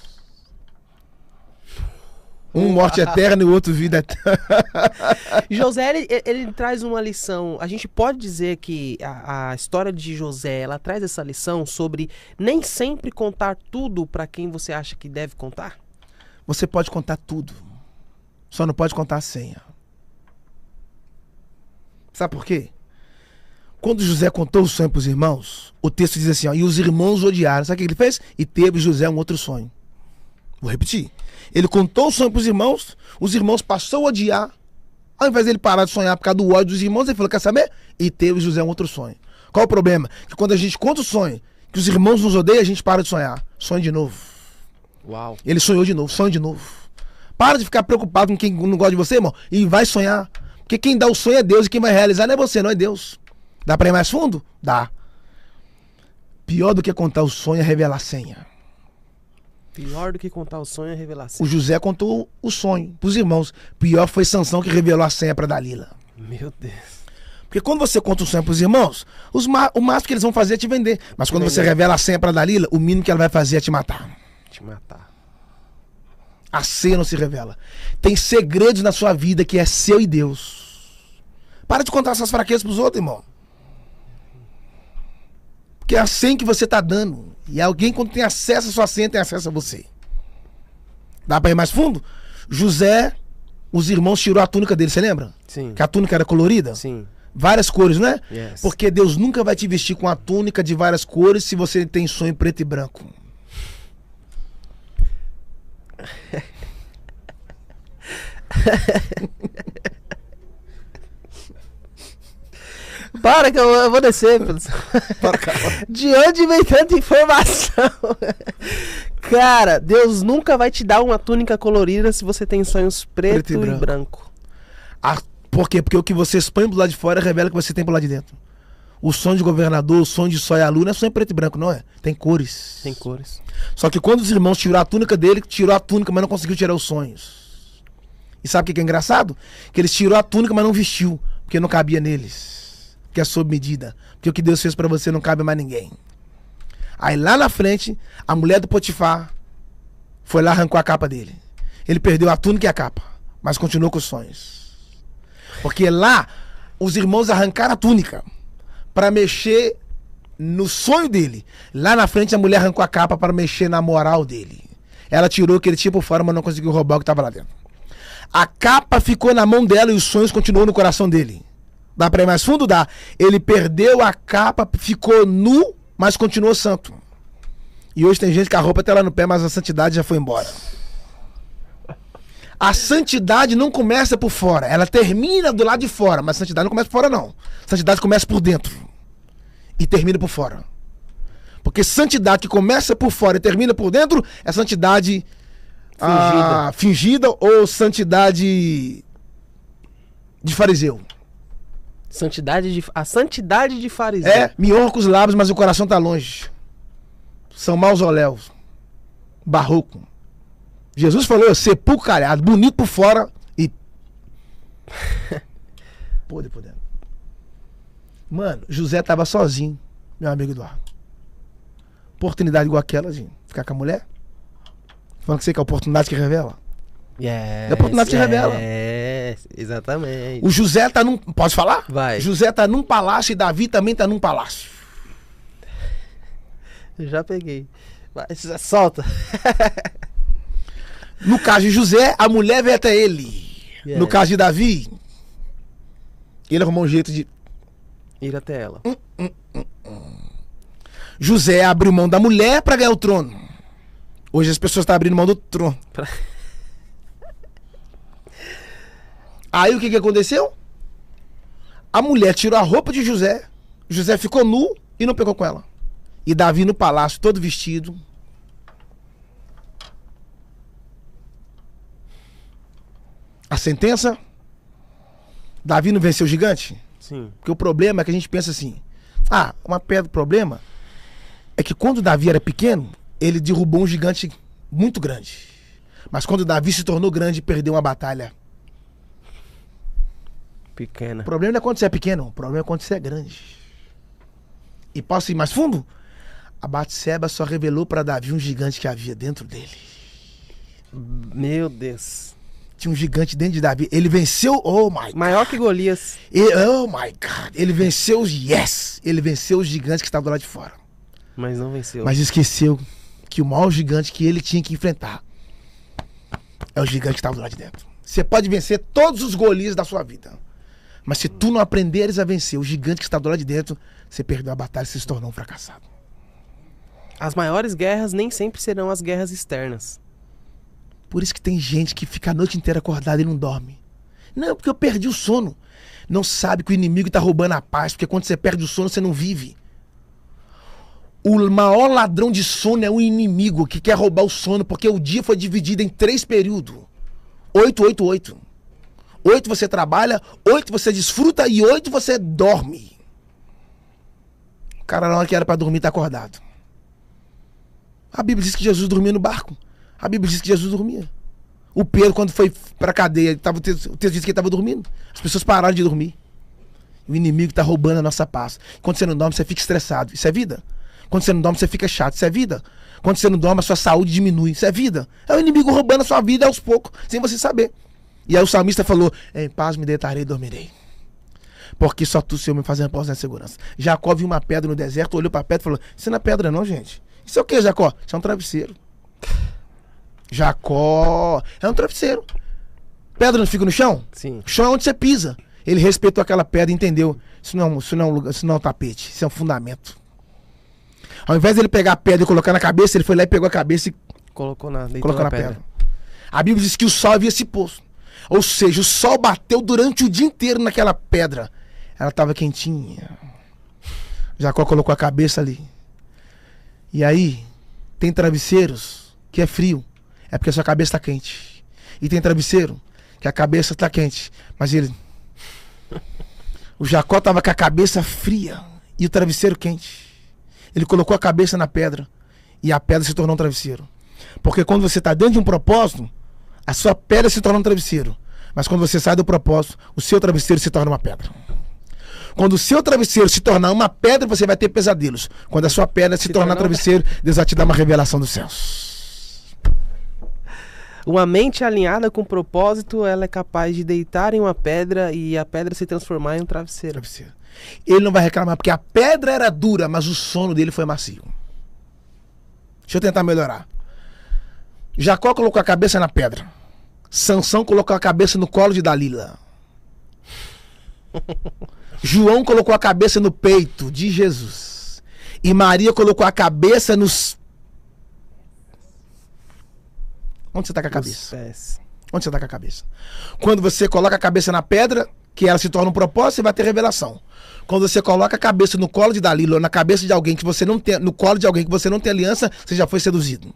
um morte eterna e o outro vida eterna. José, ele traz uma lição. A gente pode dizer que a história de José, ela traz essa lição sobre nem sempre contar tudo para quem você acha que deve contar? Você pode contar tudo, só não pode contar a senha. Sabe por quê? Quando José contou o sonho para os irmãos, o texto diz assim, ó, e os irmãos odiaram. Sabe o que ele fez? E teve José um outro sonho. Vou repetir. Ele contou o sonho para os irmãos passou a odiar. Ao invés dele parar de sonhar por causa do ódio dos irmãos, ele falou, quer saber? E teve José um outro sonho. Qual o problema? Que quando a gente conta o sonho, que os irmãos nos odeiam, a gente para de sonhar. Sonha de novo. Uau. Ele sonhou de novo, sonha de novo. Para de ficar preocupado com quem não gosta de você, irmão, e vai sonhar. Porque quem dá o sonho é Deus e quem vai realizar não é você, não é Deus. Dá pra ir mais fundo? Dá. Pior do que contar o sonho é revelar a senha. Pior do que contar o sonho é revelar a O senha. José contou o sonho pros irmãos. Pior foi Sansão que revelou a senha pra Dalila. Meu Deus. Porque quando você conta o sonho pros irmãos, o máximo que eles vão fazer é te vender. Mas quando você Vender. revela a senha pra Dalila, o mínimo que ela vai fazer é te matar. Te matar. A senha não se revela. Tem segredos na sua vida que é seu e Deus. Para de contar essas fraquezas pros outros, irmão. Porque é a senha que você tá dando. E alguém, quando tem acesso à sua senha, tem acesso a você. Dá pra ir mais fundo? José, os irmãos tirou a túnica dele, você lembra? Sim. Que a túnica era colorida? Sim. Várias cores, não é? Yes. Porque Deus nunca vai te vestir com a túnica de várias cores se você tem sonho preto e branco. Para que eu vou descer. Para, cara. De onde vem tanta informação? Cara, Deus nunca vai te dar uma túnica colorida se você tem sonhos preto e branco. Por quê? Porque o que você expõe do lado de fora revela o que você tem pro lado de dentro. O sonho de governador, o sonho de só e aluno é sonho preto e branco, não é? Tem cores. Tem cores. Só que quando os irmãos tiraram a túnica dele, tirou a túnica, mas não conseguiu tirar os sonhos. E sabe o que é engraçado? Que eles tirou a túnica, mas não vestiu, porque não cabia neles. Porque é sob medida. Porque o que Deus fez pra você não cabe a mais ninguém. Aí lá na frente, a mulher do Potifar foi lá e arrancou a capa dele. Ele perdeu a túnica e a capa, mas continuou com os sonhos. Porque lá, os irmãos arrancaram a túnica para mexer no sonho dele. Lá na frente, a mulher arrancou a capa para mexer na moral dele. Ela tirou o que ele tinha por fora, mas não conseguiu roubar o que estava lá dentro. A capa ficou na mão dela e os sonhos continuou no coração dele. Dá pra ir mais fundo? Dá. Ele perdeu a capa, ficou nu, mas continuou santo. E hoje tem gente que a roupa tá lá no pé, mas a santidade já foi embora. A santidade não começa por fora, ela termina do lado de fora, mas a santidade não começa por fora, não. A santidade começa por dentro e termina por fora. Porque santidade que começa por fora e termina por dentro é santidade fingida ou santidade de fariseu. A santidade de fariseu. É, me honra com os lábios, mas o coração tá longe. São mausoléus, barroco. Jesus falou, sepulcro calhado, bonito por fora e podre por dentro. Mano, José tava sozinho, meu amigo Eduardo. Oportunidade igual aquela, gente, ficar com a mulher. Falando que você quer a oportunidade que revela. É a oportunidade que revela. É, exatamente. O José tá num... Pode falar? Vai. José tá num palácio e Davi também tá num palácio. Já peguei. Vai, solta. No caso de José, a mulher veio até ele. Yeah. No caso de Davi, ele arrumou um jeito de... Ir até ela. José abriu mão da mulher pra ganhar o trono. Hoje as pessoas estão abrindo mão do trono. Aí o que aconteceu? A mulher tirou a roupa de José. José ficou nu e não pegou com ela. E Davi no palácio, todo vestido. A sentença? Davi não venceu o gigante? Sim. Porque o problema é que a gente pensa assim. Uma pedra do problema é que quando Davi era pequeno, ele derrubou um gigante muito grande. Mas quando Davi se tornou grande, perdeu uma batalha pequena. O problema não é quando você é pequeno, o problema é quando você é grande. E posso ir mais fundo? A Batseba só revelou para Davi um gigante que havia dentro dele. Meu Deus. Tinha um gigante dentro de Davi. Ele venceu, oh my God. Maior que Golias. Oh my God. Ele venceu ele venceu os gigantes que estavam do lado de fora. Mas não venceu. Mas esqueceu que o maior gigante que ele tinha que enfrentar é o gigante que estava do lado de dentro. Você pode vencer todos os Golias da sua vida, mas se tu não aprenderes a vencer o gigante que está do lado de dentro, você perdeu a batalha e se tornou um fracassado. As maiores guerras nem sempre serão as guerras externas. Por isso que tem gente que fica a noite inteira acordada e não dorme. Não, porque eu perdi o sono. Não sabe que o inimigo está roubando a paz, porque quando você perde o sono, você não vive. O maior ladrão de sono é o inimigo que quer roubar o sono, porque o dia foi dividido em 3 períodos. 8, 8, 8. 8 você trabalha, 8 você desfruta e 8 você dorme. O cara não que era para dormir tá acordado. A Bíblia diz que Jesus dormia no barco. A Bíblia diz que Jesus dormia. O Pedro, quando foi pra cadeia, o texto diz que ele estava dormindo. As pessoas pararam de dormir. O inimigo está roubando a nossa paz. Quando você não dorme, você fica estressado. Isso é vida. Quando você não dorme, você fica chato. Isso é vida. Quando você não dorme, a sua saúde diminui. Isso é vida. É o inimigo roubando a sua vida aos poucos, sem você saber. E aí o salmista falou, em paz me deitarei e dormirei. Porque só tu, Senhor, me faz repouso na segurança. Jacó viu uma pedra no deserto, olhou para a pedra e falou, isso não é pedra não, gente. Isso é o que, Jacó? Isso é um travesseiro. Jacó é um travesseiro. Pedra não fica no chão? Sim. O chão é onde você pisa. Ele respeitou aquela pedra e entendeu. Isso não é um tapete, isso é um fundamento. Ao invés de ele pegar a pedra e colocar na cabeça, ele foi lá e pegou a cabeça e colocou na pedra. A Bíblia diz que o sol havia se posto. Ou seja, o sol bateu durante o dia inteiro naquela pedra. Ela estava quentinha. Jacó colocou a cabeça ali. E aí, tem travesseiros que é frio. É porque a sua cabeça está quente. E tem travesseiro que a cabeça está quente. Mas ele... O Jacó estava com a cabeça fria e o travesseiro quente. Ele colocou a cabeça na pedra e a pedra se tornou um travesseiro. Porque quando você está dentro de um propósito, a sua pedra se torna um travesseiro. Mas quando você sai do propósito, o seu travesseiro se torna uma pedra. Quando o seu travesseiro se tornar uma pedra, você vai ter pesadelos. Quando a sua pedra se tornar travesseiro, Deus vai te dar uma revelação dos céus. Uma mente alinhada com propósito, ela é capaz de deitar em uma pedra e a pedra se transformar em um travesseiro. Ele não vai reclamar, porque a pedra era dura, mas o sono dele foi macio. Deixa eu tentar melhorar. Jacó colocou a cabeça na pedra. Sansão colocou a cabeça no colo de Dalila. João colocou a cabeça no peito de Jesus. E Maria colocou a cabeça nos... Onde você está com a cabeça? Onde você está com a cabeça? Quando você coloca a cabeça na pedra, que ela se torna um propósito, você vai ter revelação. Quando você coloca a cabeça no colo de Dalila, ou na cabeça de alguém que você não tem, no colo de alguém que você não tem aliança, você já foi seduzido.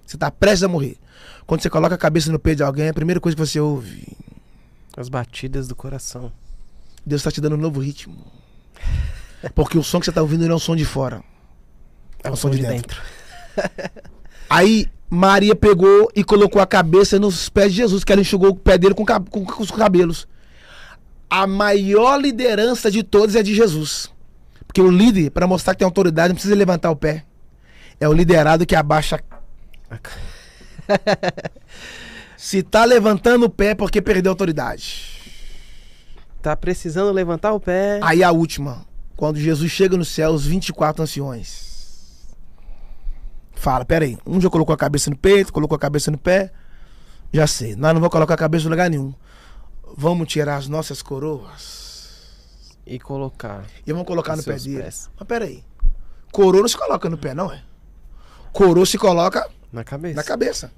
Você está prestes a morrer. Quando você coloca a cabeça no peito de alguém, é a primeira coisa que você ouve. As batidas do coração. Deus está te dando um novo ritmo. Porque o som que você está ouvindo não é um som de fora. É um som de dentro. Aí Maria pegou e colocou a cabeça nos pés de Jesus, que ela enxugou o pé dele com os cabelos. A maior liderança de todos é de Jesus. Porque o líder, para mostrar que tem autoridade, não precisa levantar o pé. É o liderado que abaixa. Se tá levantando o pé é porque perdeu a autoridade. Tá precisando levantar o pé. Aí a última. Quando Jesus chega no céu, os 24 anciões fala, peraí, um já colocou a cabeça no peito, colocou a cabeça no pé. Já sei, nós não vamos colocar a cabeça em lugar nenhum. Vamos tirar as nossas coroas e colocar. E vamos colocar no pé dele. Pés. Mas peraí, coroa não se coloca no pé, não é? Coroa se coloca na cabeça. Na cabeça.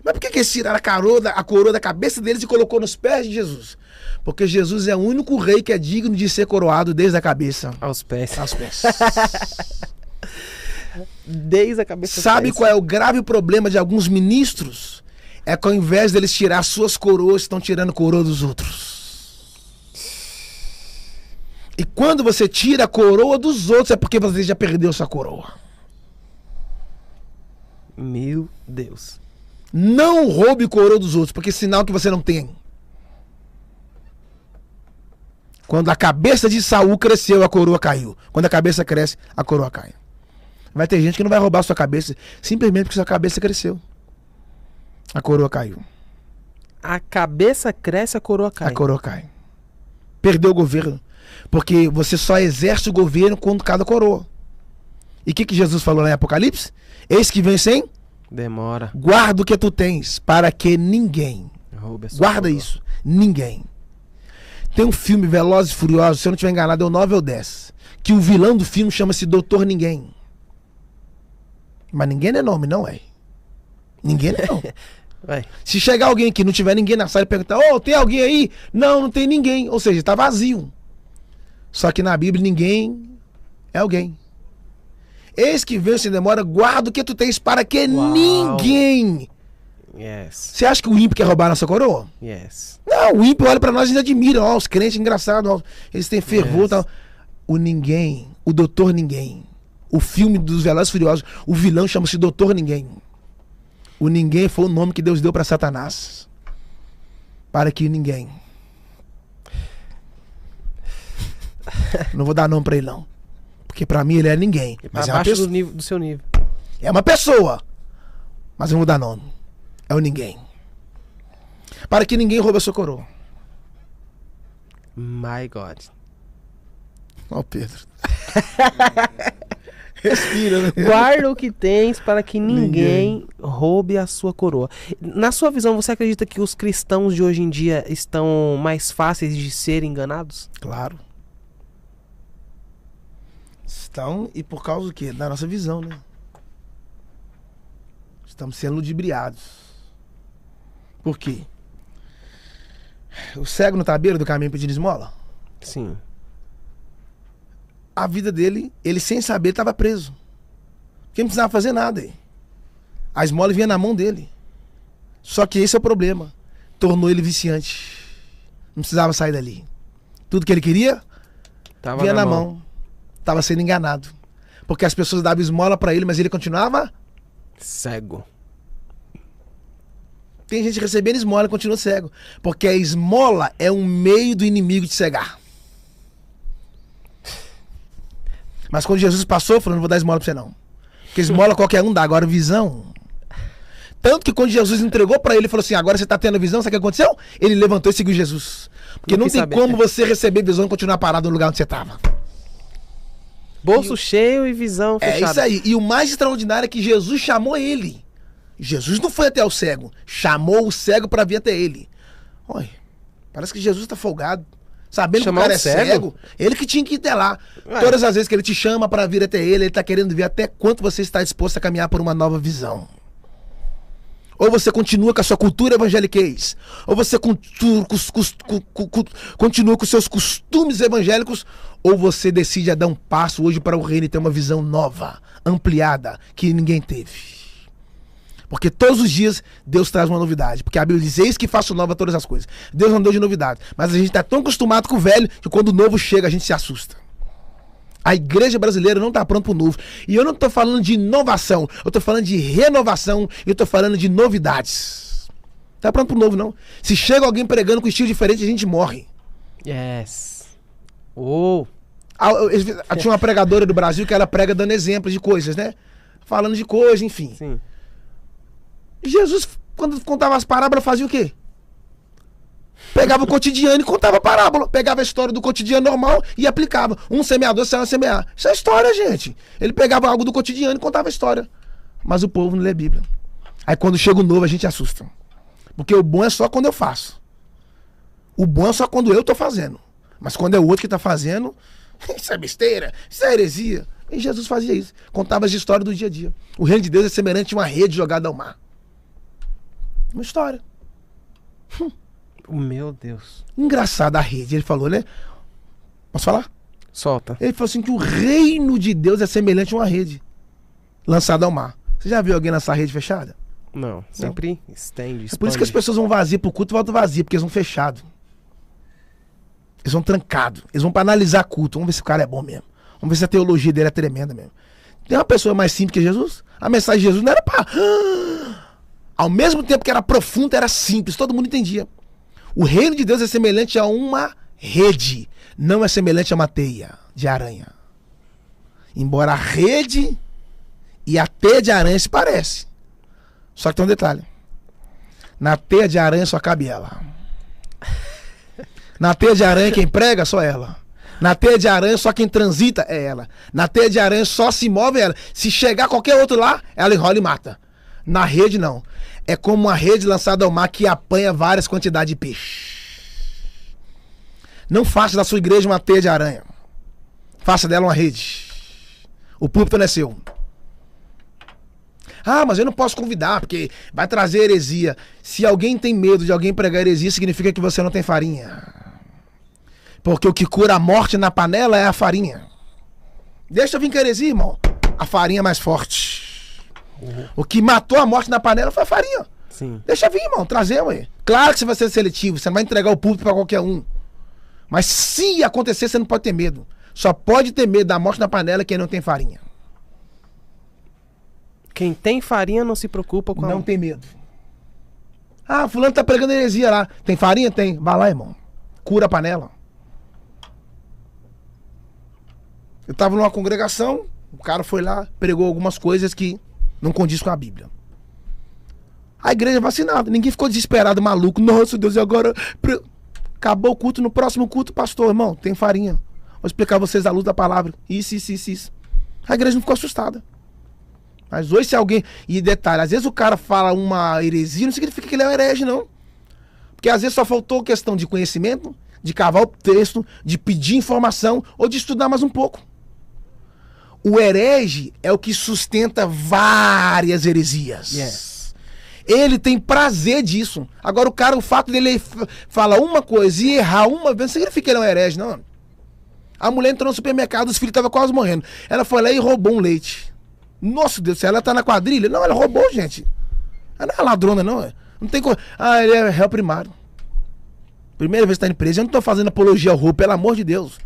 Mas por que eles tiraram a coroa da cabeça deles e colocou nos pés de Jesus? Porque Jesus é o único rei que é digno de ser coroado desde a cabeça aos pés. Aos pés. Desde a cabeça. Sabe qual é o grave problema de alguns ministros? É que ao invés deles tirar suas coroas, estão tirando a coroa dos outros. E quando você tira a coroa dos outros, é porque você já perdeu sua coroa. Meu Deus. Não roube coroa dos outros, porque é sinal que você não tem. Quando a cabeça de Saul cresceu, a coroa caiu. Quando a cabeça cresce, a coroa cai. Vai ter gente que não vai roubar a sua cabeça simplesmente porque sua cabeça cresceu. A coroa caiu. A cabeça cresce, a coroa cai. A coroa cai. Perdeu o governo. Porque você só exerce o governo com cada coroa. E o que Jesus falou lá em Apocalipse? Eis que vem sem demora. Guarda o que tu tens, para que ninguém roube a sua guarda coroa. Isso. Ninguém. Tem um filme Velozes e Furiosos, se eu não estiver enganado, é o 9 ou 10. Que o vilão do filme chama-se Doutor Ninguém. Mas ninguém não é nome, não é? Ninguém não é nome. Se chegar alguém aqui, não tiver ninguém na sala e perguntar, tem alguém aí? Não, não tem ninguém. Ou seja, está vazio. Só que na Bíblia ninguém é alguém. Eis que vem sem demora, guarda o que tu tens para que ninguém... Yes. Você acha que o ímpio quer roubar a nossa coroa? Yes. Não, o ímpio olha pra nós e ainda admira. Ó, os crentes engraçados, ó, eles têm fervor e tal. O ninguém, o doutor ninguém. O filme dos Velozes e Furiosos, o vilão chama-se Doutor Ninguém. O ninguém foi o nome que Deus deu pra Satanás. Para que ninguém... Não vou dar nome pra ele, não. Porque pra mim ele é ninguém. Mas é uma pessoa. Do seu nível. É uma pessoa. Mas eu não vou dar nome. É o ninguém. Para que ninguém roube a sua coroa. My God. Ó, Pedro. Respira, né? Guarda o que tens para que ninguém roube a sua coroa. Na sua visão, você acredita que os cristãos de hoje em dia estão mais fáceis de serem enganados? Claro. Estão, e por causa do quê? Da nossa visão, né? Estamos sendo ludibriados. Por quê? O cego não tá à beira do caminho pedindo esmola? Sim. A vida dele, ele sem saber estava preso. Porque não precisava fazer nada aí. A esmola vinha na mão dele. Só que esse é o problema. Tornou ele viciante. Não precisava sair dali. Tudo que ele queria vinha na mão. Estava sendo enganado. Porque as pessoas davam esmola para ele, mas ele continuava cego. Tem gente recebendo esmola e continua cego. Porque a esmola é um meio do inimigo de cegar. Mas quando Jesus passou, falou, não vou dar esmola pra você não. Porque esmola qualquer um dá, agora visão. Tanto que quando Jesus entregou pra ele, falou assim, agora você tá tendo visão, sabe o que aconteceu? Ele levantou e seguiu Jesus. Porque não tem como você receber visão e continuar parado no lugar onde você tava. Bolso cheio e visão fechada. É isso aí. E o mais extraordinário é que Jesus chamou ele. Jesus não foi até o cego. Chamou o cego pra vir até ele. Olha, parece que Jesus tá folgado. Sabendo que o cara é cego, ele que tinha que ir até lá. Todas as vezes que ele te chama pra vir até ele tá querendo ver até quanto você está disposto a caminhar por uma nova visão. Ou você continua com a sua cultura evangeliquez, ou você continua com os seus costumes evangélicos, ou você decide a dar um passo hoje para o reino e ter uma visão nova, ampliada, que ninguém teve. Porque todos os dias Deus traz uma novidade. Porque a Bíblia diz, eis que faço nova todas as coisas. Deus não deu de novidade. Mas a gente está tão acostumado com o velho que quando o novo chega a gente se assusta. A igreja brasileira não está pronta para o novo. E eu não estou falando de inovação. Eu estou falando de renovação. Eu estou falando de novidades. Não está pronto para o novo, não. Se chega alguém pregando com estilo diferente, a gente morre. Yes. Tinha uma pregadora do Brasil que ela prega dando exemplos de coisas, né? Falando de coisas, enfim. Sim. Jesus, quando contava as parábolas, fazia o quê? Pegava o cotidiano e contava a parábola. Pegava a história do cotidiano normal e aplicava. Um semeador saiu a semear. Isso é história, gente. Ele pegava algo do cotidiano e contava a história. Mas o povo não lê a Bíblia. Aí quando chega o novo, a gente assusta. Porque o bom é só quando eu faço. O bom é só quando eu tô fazendo. Mas quando é o outro que tá fazendo, isso é besteira, isso é heresia. E Jesus fazia isso. Contava as histórias do dia a dia. O reino de Deus é semelhante a uma rede jogada ao mar. Uma história. Meu Deus. Engraçado a rede, ele falou, né? Posso falar? Solta. Ele falou assim que o reino de Deus é semelhante a uma rede lançada ao mar. Você já viu alguém lançar rede fechada? Não, sempre estende, expande. É por isso que as pessoas vão vazias pro culto e voltam vazias, porque eles vão fechados. Eles vão trancados. Eles vão pra analisar culto. Vamos ver se o cara é bom mesmo. Vamos ver se a teologia dele é tremenda mesmo. Tem uma pessoa mais simples que Jesus? A mensagem de Jesus não era pra... Ao mesmo tempo que era profunda, era simples. Todo mundo entendia. O reino de Deus é semelhante a uma rede. Não é semelhante a uma teia de aranha. Embora a rede e a teia de aranha se parecem. Só que tem um detalhe. Na teia de aranha só cabe ela. Na teia de aranha quem prega só ela. Na teia de aranha só quem transita é ela. Na teia de aranha só se move ela. Se chegar qualquer outro lá, ela enrola e mata. Na rede não. É como uma rede lançada ao mar que apanha várias quantidades de peixe. Não faça da sua igreja uma teia de aranha. Faça dela uma rede. O púlpito não é seu. Ah, mas eu não posso convidar, porque vai trazer heresia. Se alguém tem medo de alguém pregar heresia, significa que você não tem farinha. Porque o que cura a morte na panela é a farinha. Deixa eu vir com heresia, irmão. a farinha mais forte. O que matou a morte na panela foi a farinha. Sim. Deixa vir, irmão, trazer, ué. Claro que você vai ser seletivo, você não vai entregar o púlpito pra qualquer um. Mas se acontecer, você não pode ter medo. Só pode ter medo da morte na panela quem não tem farinha. Quem tem farinha não se preocupa com Não tem medo. Ah, fulano tá pregando heresia lá. Tem farinha? Tem. Vai lá, irmão. Cura a panela. Eu tava numa congregação, o cara foi lá, pregou algumas coisas que não condiz com a Bíblia. A igreja vacinada, ninguém ficou desesperado, maluco. Nossa, Deus, e agora? Acabou o culto, no próximo culto, pastor, irmão, tem farinha. Vou explicar a vocês à luz da palavra. Isso. A igreja não ficou assustada. Mas hoje se alguém... E detalhe, às vezes o cara fala uma heresia, não significa que ele é um herege, não. Porque às vezes só faltou questão de conhecimento, de cavar o texto, de pedir informação ou de estudar mais um pouco. O herege é o que sustenta várias heresias. Yes. Ele tem prazer disso. Agora o fato dele falar uma coisa e errar uma vez, não significa que ele é um herege, não. A mulher entrou no supermercado, os filhos estavam quase morrendo. Ela foi lá e roubou um leite. Nossa, Deus do céu, ela tá na quadrilha? Não, ela roubou, gente. Ela não é ladrona, não. Não tem coisa. Ah, ele é réu primário. Primeira vez que tá indo preso. Eu não tô fazendo apologia ao roubo, pelo amor de Deus.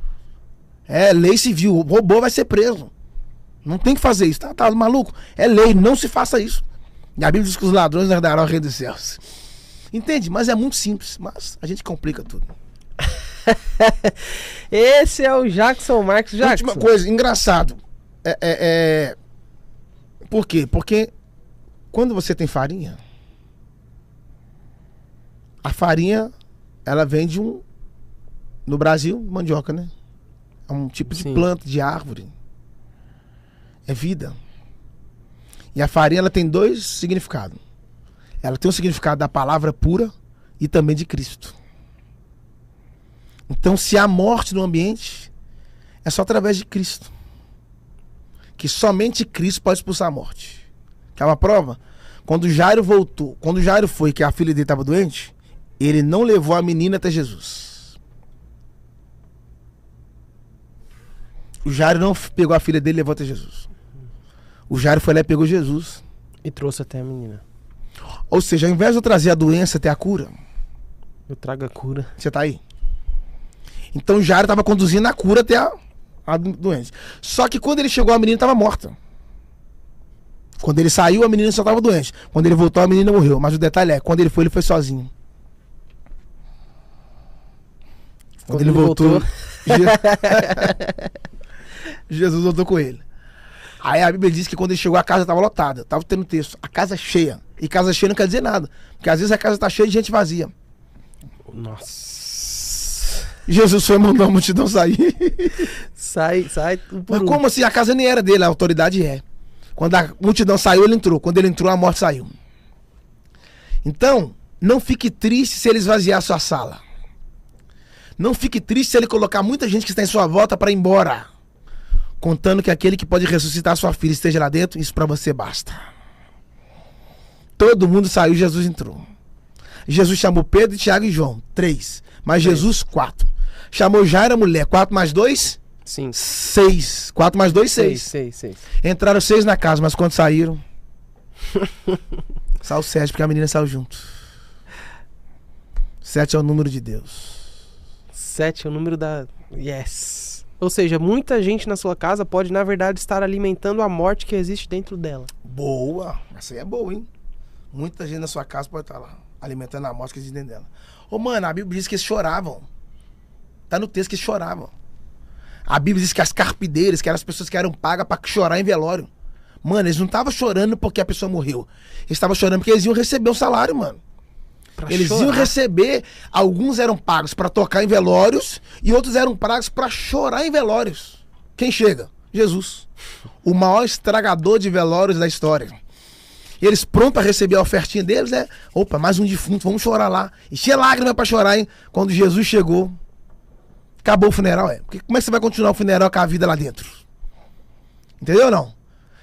É lei civil. Roubou, vai ser preso. Não tem que fazer isso. Tá maluco? É lei, não se faça isso. E a Bíblia diz que os ladrões herdarão o reino dos céus. Entende? Mas é muito simples. Mas a gente complica tudo. Esse é o Jackson Marques. Jackson. Última coisa, engraçado. Por quê? Porque quando você tem farinha, a farinha, ela vem de no Brasil, mandioca, né? É um tipo de planta, de árvore. É vida. E a farinha, ela tem dois significados. Ela tem o significado da palavra pura e também de Cristo. Então, se há morte no ambiente, é só através de Cristo. Que somente Cristo pode expulsar a morte. Quer uma prova? Quando Jairo voltou, quando Jairo foi, que a filha dele estava doente, ele não levou a menina até Jesus. O Jairo não pegou a filha dele e levou até Jesus. O Jairo foi lá e pegou Jesus. E trouxe até a menina. Ou seja, ao invés de eu trazer a doença até a cura, eu trago a cura. Você tá aí? Então o Jairo estava conduzindo a cura até a doença. Só que quando ele chegou, a menina estava morta. Quando ele saiu, a menina só estava doente. Quando ele voltou, a menina morreu. Mas o detalhe é, quando ele foi sozinho. Quando ele voltou... Jesus voltou com ele. Aí a Bíblia diz que quando ele chegou, a casa estava lotada. Estava tendo texto. A casa cheia. E casa cheia não quer dizer nada. Porque às vezes a casa está cheia de gente vazia. Nossa. Jesus foi mandar a multidão sair. Sai. Mas como assim? A casa nem era dele, a autoridade é. Quando a multidão saiu, ele entrou. Quando ele entrou, a morte saiu. Então, não fique triste se ele esvaziar a sua sala. Não fique triste se ele colocar muita gente que está em sua volta para ir embora. Contando que aquele que pode ressuscitar sua filha esteja lá dentro, isso para você basta. Todo mundo saiu, Jesus entrou. Jesus chamou Pedro, Tiago e João, 3. Mas Jesus, 4. Chamou Jairo, a mulher, 4 mais 2? 5. 6. 4 mais 2, 6. 6. Entraram 6 na casa, mas quando saíram... Saiu 7, porque a menina saiu junto. 7 é o número de Deus. 7 é o número da... Yes. Ou seja, muita gente na sua casa pode, na verdade, estar alimentando a morte que existe dentro dela. Boa. Essa aí é boa, hein? Muita gente na sua casa pode estar lá, alimentando a morte que existe dentro dela. Ô, mano, a Bíblia diz que eles choravam. Tá no texto que eles choravam. A Bíblia diz que as carpideiras, que eram as pessoas que eram pagas pra chorar em velório. Mano, eles não estavam chorando porque a pessoa morreu. Eles estavam chorando porque eles iam receber um salário, mano. Eles iam receber, alguns eram pagos pra tocar em velórios e outros eram pagos pra chorar em velórios. Quem chega? Jesus. O maior estragador de velórios da história. E eles prontos a receber a ofertinha deles, opa, mais um defunto, vamos chorar lá. Encher lágrima pra chorar, hein? Quando Jesus chegou, acabou o funeral, Porque como é que você vai continuar o funeral com a vida lá dentro? Entendeu ou não?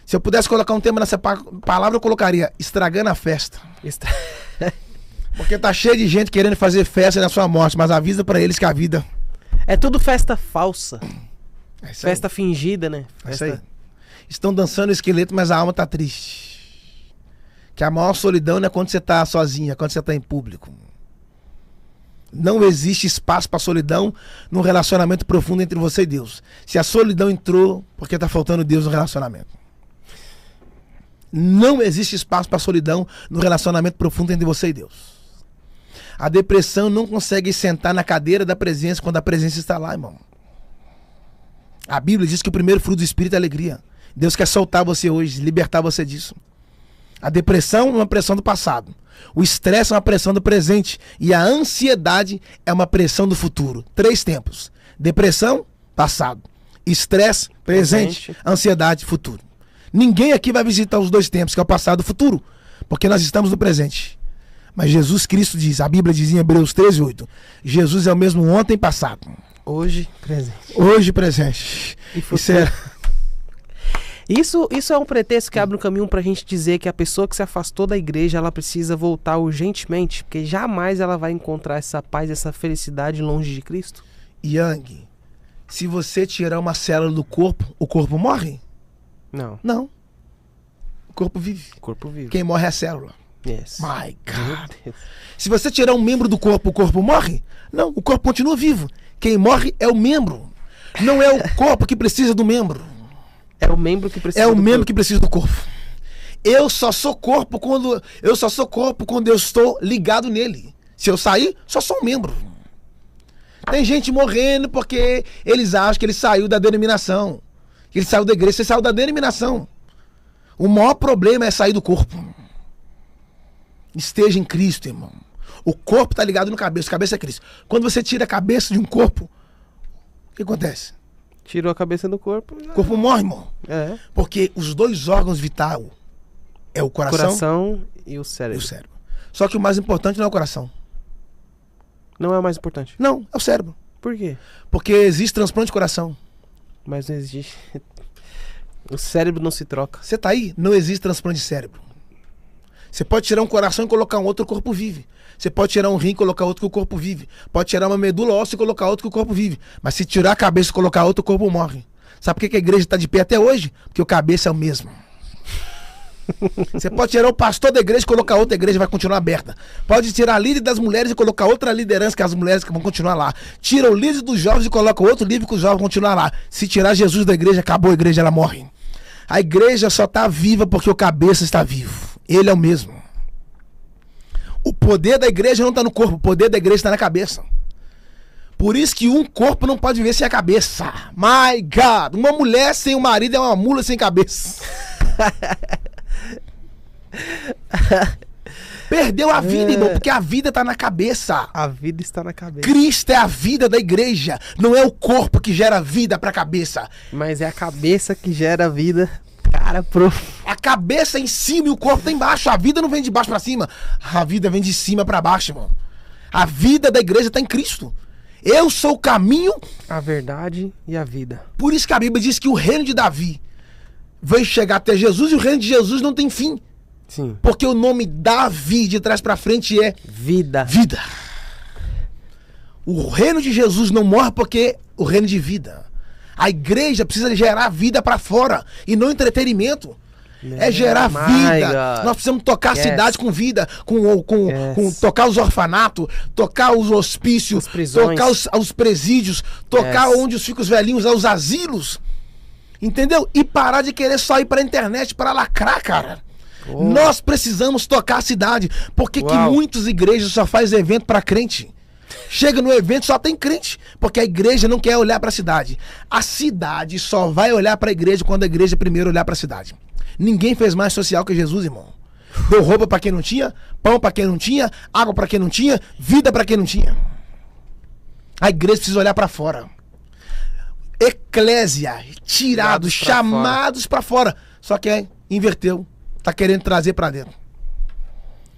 Se eu pudesse colocar um tema nessa palavra, eu colocaria estragando a festa. Porque tá cheio de gente querendo fazer festa na sua morte, mas avisa pra eles que a vida... É tudo festa falsa. É isso festa aí. Fingida, né? É isso aí. estão dançando o esqueleto, mas a alma tá triste. Que a maior solidão não é quando você tá sozinho, é quando você tá em público. Não existe espaço para solidão num relacionamento profundo entre você e Deus. Se a solidão entrou, porque tá faltando Deus no relacionamento. Não existe espaço para solidão no relacionamento profundo entre você e Deus. A depressão não consegue sentar na cadeira da presença quando a presença está lá, irmão. A Bíblia diz que o primeiro fruto do Espírito é alegria. Deus quer soltar você hoje, libertar você disso. A depressão é uma pressão do passado. O estresse é uma pressão do presente. E a ansiedade é uma pressão do futuro. 3 tempos. Depressão, passado. Estresse, presente. Ansiedade, futuro. Ninguém aqui vai visitar os 2 tempos, que é o passado e o futuro. Porque nós estamos no presente. Mas Jesus Cristo diz, a Bíblia diz em Hebreus 13:8, Jesus é o mesmo ontem e passado. Hoje, presente. Hoje, presente. E Isso é um pretexto que abre um caminho pra gente dizer que a pessoa que se afastou da igreja, ela precisa voltar urgentemente, porque jamais ela vai encontrar essa paz, essa felicidade longe de Cristo. Yang, se você tirar uma célula do corpo, o corpo morre? Não. Não. O corpo vive. O corpo vive. Quem morre é a célula. Yes. My God. Se você tirar um membro do corpo, o corpo morre? Não, o corpo continua vivo. Quem morre é o membro. Não é o corpo que precisa do membro. É o membro que precisa do corpo. É o membro que precisa do corpo. Eu só sou corpo quando eu estou ligado nele. Se eu sair, só sou um membro. Tem gente morrendo porque eles acham que ele saiu da denominação. Que ele saiu da igreja. Você saiu da denominação. O maior problema é sair do corpo. Esteja em Cristo, irmão. O corpo está ligado no cabeça. O cabeça é Cristo. Quando você tira a cabeça de um corpo, o que acontece? Tirou a cabeça do corpo. O corpo morre, irmão. É. Porque os 2 órgãos vitais é o coração e o cérebro. Só que o mais importante não é o coração. Não é o mais importante? Não, é o cérebro. Por quê? Porque existe transplante de coração. Mas não existe. O cérebro não se troca. Você tá aí? Não existe transplante de cérebro. Você pode tirar um coração e colocar um outro, o corpo vive. Você pode tirar um rim e colocar outro que o corpo vive. Pode tirar uma medula óssea e colocar outro que o corpo vive. Mas se tirar a cabeça e colocar outro, o corpo morre. Sabe por que a igreja está de pé até hoje? Porque o cabeça é o mesmo. Você pode tirar o pastor da igreja e colocar outra igreja, vai continuar aberta. Pode tirar a líder das mulheres e colocar outra liderança, que as mulheres que vão continuar lá. Tira o líder dos jovens e coloca outro líder que os jovens vão continuar lá. Se tirar Jesus da igreja, acabou a igreja, ela morre. A igreja só está viva porque o cabeça está vivo. Ele é o mesmo. O poder da igreja não está no corpo, o poder da igreja está na cabeça. Por isso que um corpo não pode viver sem a cabeça. My God! Uma mulher sem o marido é uma mula sem cabeça. Perdeu a vida, irmão, porque a vida está na cabeça. A vida está na cabeça. Cristo é a vida da igreja. Não é o corpo que gera vida para a cabeça. Mas é a cabeça que gera vida. Cara, a cabeça em cima e o corpo tá embaixo. A vida não vem de baixo para cima. A vida vem de cima para baixo, irmão. A vida da igreja tá em Cristo. Eu sou o caminho, a verdade e a vida. Por isso que a Bíblia diz que o reino de Davi veio chegar até Jesus e o reino de Jesus não tem fim. Sim. Porque o nome Davi de trás para frente é vida. Vida. O reino de Jesus não morre porque o reino de vida. A igreja precisa gerar vida para fora e não entretenimento. É gerar vida. Nós precisamos tocar a cidade com vida, com tocar os orfanatos, tocar os hospícios, tocar os presídios, tocar onde ficam os velhinhos, os asilos. Entendeu? E parar de querer só ir pra internet para lacrar, cara. Nós precisamos tocar a cidade. Por que muitas igrejas só fazem evento para crente? Chega no evento, só tem crente, porque a igreja não quer olhar para a cidade. A cidade só vai olhar para a igreja quando a igreja primeiro olhar para a cidade. Ninguém fez mais social que Jesus, irmão. Deu roupa para quem não tinha, pão para quem não tinha, água para quem não tinha, vida para quem não tinha. A igreja precisa olhar para fora. Eclésia, tirados, chamados para fora. Só que inverteu, tá querendo trazer para dentro.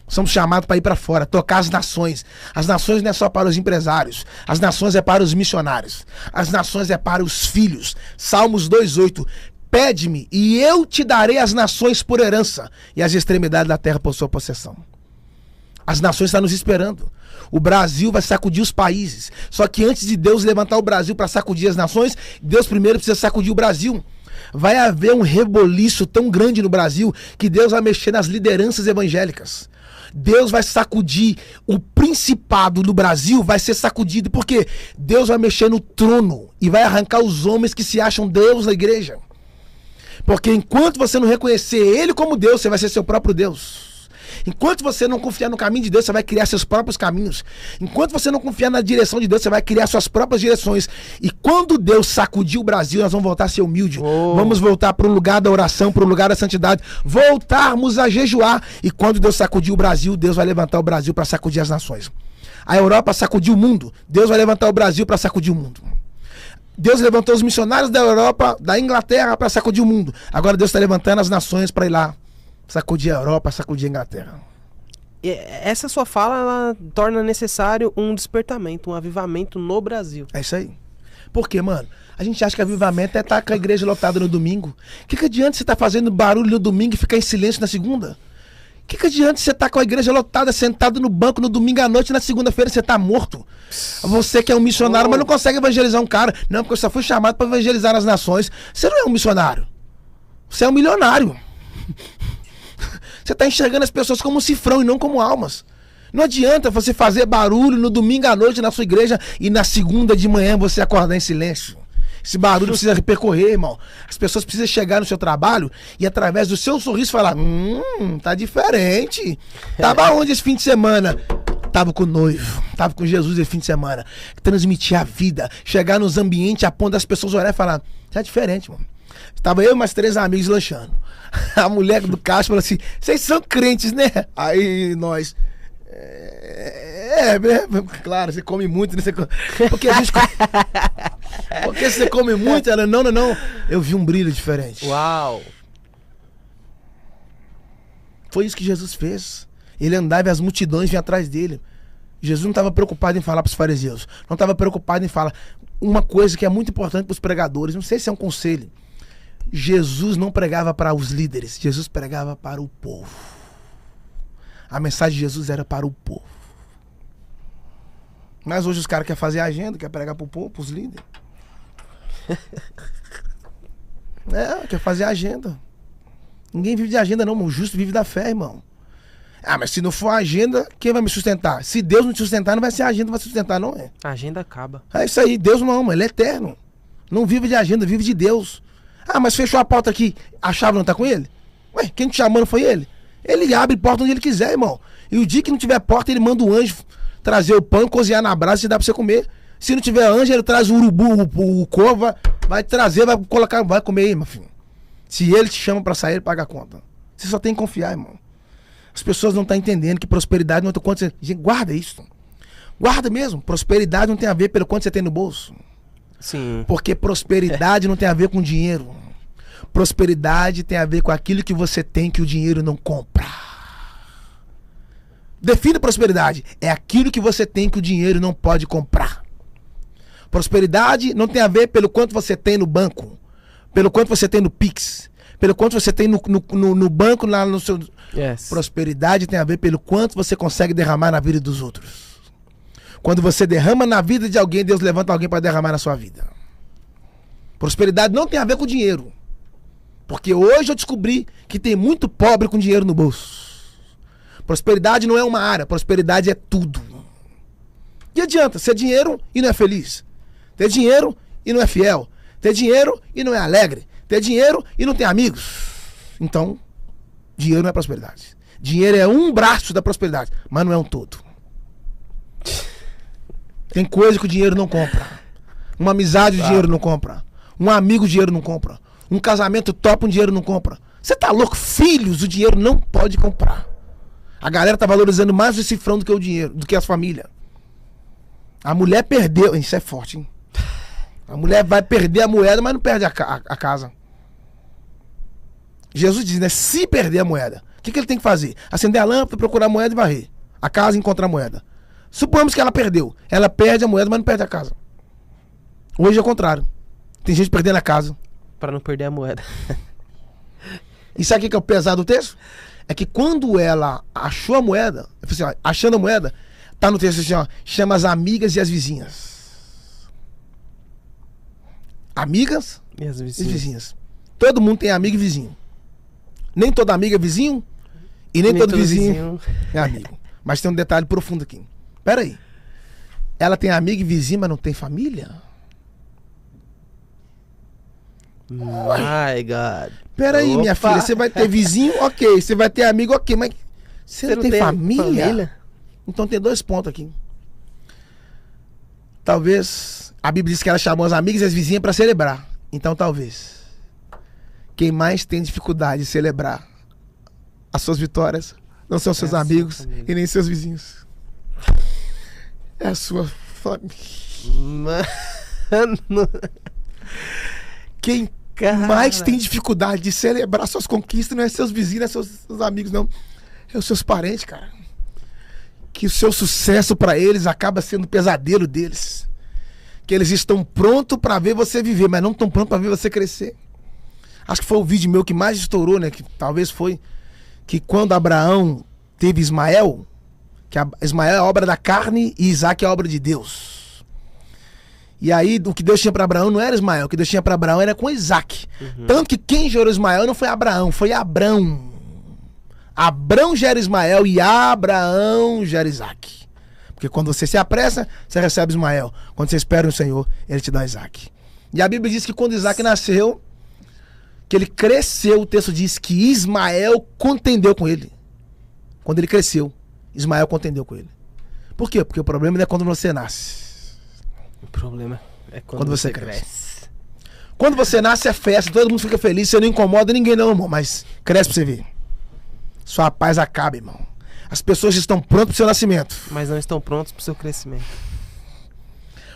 Somos chamados para ir para fora, tocar as nações. As nações não é só para os empresários. As nações é para os missionários. As nações é para os filhos. Salmos 2:8. Pede-me e eu te darei as nações por herança e as extremidades da terra por sua possessão. As nações estão nos esperando. O Brasil vai sacudir os países. Só que antes de Deus levantar o Brasil para sacudir as nações, Deus primeiro precisa sacudir o Brasil. Vai haver um reboliço tão grande no Brasil que Deus vai mexer nas lideranças evangélicas. Deus vai sacudir o principado do Brasil, vai ser sacudido, porque Deus vai mexer no trono e vai arrancar os homens que se acham Deus na igreja. Porque enquanto você não reconhecer Ele como Deus, você vai ser seu próprio Deus. Enquanto você não confiar no caminho de Deus, você vai criar seus próprios caminhos. Enquanto você não confiar na direção de Deus, você vai criar suas próprias direções. E quando Deus sacudir o Brasil, nós vamos voltar a ser humildes. Vamos voltar para o lugar da oração, para o lugar da santidade. Voltarmos a jejuar. E quando Deus sacudir o Brasil, Deus vai levantar o Brasil para sacudir as nações. A Europa sacudiu o mundo. Deus vai levantar o Brasil para sacudir o mundo. Deus levantou os missionários da Europa, da Inglaterra, para sacudir o mundo. Agora Deus está levantando as nações para ir lá sacudir a Europa, sacudir a Inglaterra. Essa sua fala, ela torna necessário um despertamento, um avivamento no Brasil. É isso aí. Por quê, mano? A gente acha que avivamento é estar com a igreja lotada no domingo. O que adianta você estar fazendo barulho no domingo e ficar em silêncio na segunda? O que adianta você estar com a igreja lotada, sentado no banco no domingo à noite e na segunda-feira você está morto? Você que é um missionário, mas não consegue evangelizar um cara. Não, porque eu só fui chamado para evangelizar as nações. Você não é um missionário. Você é um milionário. Você está enxergando as pessoas como um cifrão e não como almas. Não adianta você fazer barulho no domingo à noite na sua igreja e na segunda de manhã você acordar em silêncio. Esse barulho precisa percorrer, irmão. As pessoas precisam chegar no seu trabalho e através do seu sorriso falar: tá diferente. Tava onde esse fim de semana? Tava com o noivo, tava com Jesus esse fim de semana. Transmitir a vida, chegar nos ambientes a ponto das pessoas olharem e falar: tá diferente, mano. Tava eu e mais 3 amigos lanchando. A mulher do caixa falou assim: vocês são crentes, né? Aí nós... claro, você come muito, né? Porque a gente... Porque você come muito, ela, não. Eu vi um brilho diferente. Uau! Foi isso que Jesus fez. Ele andava e as multidões vinham atrás dele. Jesus não estava preocupado em falar para os fariseus. Não estava preocupado em falar. Uma coisa que é muito importante para os pregadores, não sei se é um conselho. Jesus não pregava para os líderes, Jesus pregava para o povo. A mensagem de Jesus era para o povo. Mas hoje os caras querem fazer agenda, querem pregar para o povo, para os líderes. Quer fazer agenda. Ninguém vive de agenda não, o justo vive da fé, irmão. Mas se não for agenda, quem vai me sustentar? Se Deus não te sustentar, não vai ser agenda, não vai sustentar, não é? A agenda acaba. É isso aí, Deus não ama, Ele é eterno. Não vive de agenda, vive de Deus. Mas fechou a porta aqui, a chave não tá com ele? Ué, quem te chamando foi ele? Ele abre porta onde ele quiser, irmão. E o dia que não tiver porta, ele manda o anjo trazer o pão, cozinhar na brasa e dá pra você comer. Se não tiver anjo, ele traz o urubu, o corvo, vai trazer, vai colocar, vai comer aí, meu filho. Se ele te chama pra sair, ele paga a conta. Você só tem que confiar, irmão. As pessoas não estão entendendo que prosperidade não tem quanto você... Gente, guarda isso. Guarda mesmo. Prosperidade não tem a ver pelo quanto você tem no bolso. Sim. Porque prosperidade não tem a ver com dinheiro. Prosperidade tem a ver com aquilo que você tem que o dinheiro não compra. Define prosperidade. É aquilo que você tem que o dinheiro não pode comprar. Prosperidade não tem a ver pelo quanto você tem no banco, pelo quanto você tem no Pix, pelo quanto você tem no banco, lá no seu... Yes. Prosperidade tem a ver pelo quanto você consegue derramar na vida dos outros. Quando você derrama na vida de alguém, Deus levanta alguém para derramar na sua vida. Prosperidade não tem a ver com dinheiro. Porque hoje eu descobri que tem muito pobre com dinheiro no bolso. Prosperidade não é uma área, prosperidade é tudo. E adianta ser dinheiro e não é feliz. Ter dinheiro e não é fiel. Ter dinheiro e não é alegre. Ter dinheiro e não tem amigos. Então, dinheiro não é prosperidade. Dinheiro é um braço da prosperidade, mas não é um todo. Tem coisa que o dinheiro não compra. Uma amizade o dinheiro não compra. Um amigo o dinheiro não compra. Um casamento top o dinheiro não compra. Você tá louco? Filhos o dinheiro não pode comprar. A galera tá valorizando mais o cifrão do que o dinheiro, do que as famílias. A mulher perdeu. Isso é forte, hein? A mulher vai perder a moeda, mas não perde a casa. Jesus diz, né? Se perder a moeda, o que ele tem que fazer? Acender a lâmpada, procurar a moeda e varrer. A casa e encontrar a moeda. Suponhamos que ela perdeu. Ela perde a moeda, mas não perde a casa. Hoje é o contrário. Tem gente perdendo a casa. Para não perder a moeda. E sabe o que é o pesado do texto? É que quando ela achou a moeda, assim, ó, achando a moeda, tá no texto assim, ó, chama as amigas e as vizinhas. Amigas e as vizinhas. Todo mundo tem amigo e vizinho. Nem toda amiga é vizinho e nem todo vizinho é amigo. Mas tem um detalhe profundo aqui. Pera aí. Ela tem amigo e vizinho, mas não tem família? My God. Pera aí, minha filha. Você vai ter vizinho? Ok. Você vai ter amigo? Ok. Mas você não tem família? Então tem 2 pontos aqui. Talvez... A Bíblia diz que ela chamou as amigas e as vizinhas para celebrar. Então talvez... Quem mais tem dificuldade de celebrar as suas vitórias não são seus amigos e nem seus vizinhos. É a sua família. Mano. Quem mais tem dificuldade de celebrar suas conquistas não é seus vizinhos, não é seus amigos, não. É os seus parentes, cara. Que o seu sucesso para eles acaba sendo o pesadelo deles. Que eles estão prontos para ver você viver, mas não estão prontos para ver você crescer. Acho que foi o vídeo meu que mais estourou, né? Que talvez foi que quando Abraão teve Ismael, que Ismael é obra da carne e Isaac é obra de Deus. E aí o que Deus tinha para Abraão não era Ismael, o que Deus tinha para Abraão era com Isaac. Tanto que quem gerou Ismael não foi Abraão, foi Abrão. Abrão gera Ismael e Abraão gera Isaac. Porque quando você se apressa, você recebe Ismael. Quando você espera no Senhor, ele te dá Isaac. E a Bíblia diz que quando Isaac nasceu, que ele cresceu, o texto diz que Ismael contendeu com ele. Quando ele cresceu, Ismael contendeu com ele. Por quê? Porque o problema não é quando você nasce. O problema é quando você cresce. Quando você nasce é festa, todo mundo fica feliz, você não incomoda ninguém não, irmão, mas cresce pra você ver. Sua paz acaba, irmão. As pessoas estão prontas pro seu nascimento. Mas não estão prontos pro seu crescimento.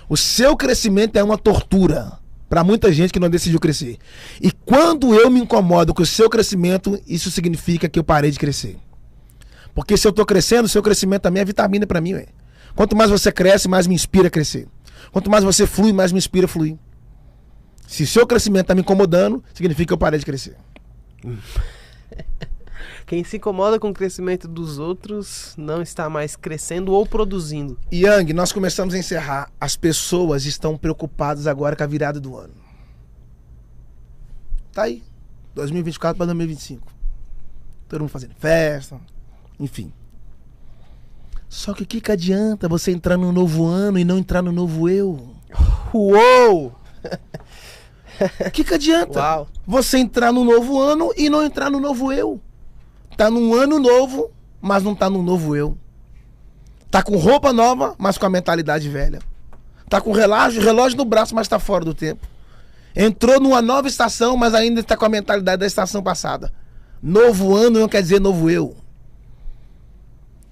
O seu crescimento é uma tortura para muita gente que não decidiu crescer. E quando eu me incomodo com o seu crescimento, isso significa que eu parei de crescer. Porque se eu tô crescendo, o seu crescimento também é vitamina para mim, ué. Quanto mais você cresce, mais me inspira a crescer. Quanto mais você flui, mais me inspira a fluir. Se o seu crescimento tá me incomodando, significa que eu parei de crescer. Quem se incomoda com o crescimento dos outros não está mais crescendo ou produzindo. Yang, nós começamos a encerrar. As pessoas estão preocupadas agora com a virada do ano. Tá aí. 2024 para 2025. Todo mundo fazendo festa. Enfim. Só que o que adianta você entrar no novo ano e não entrar no novo eu? Uou! O que adianta Uau. você entrar no novo ano e não entrar no novo eu? Tá num ano novo, mas não tá num novo eu. Tá com roupa nova, mas com a mentalidade velha. Tá com relógio no braço, mas tá fora do tempo. Entrou numa nova estação, mas ainda está com a mentalidade da estação passada. Novo ano não quer dizer novo eu.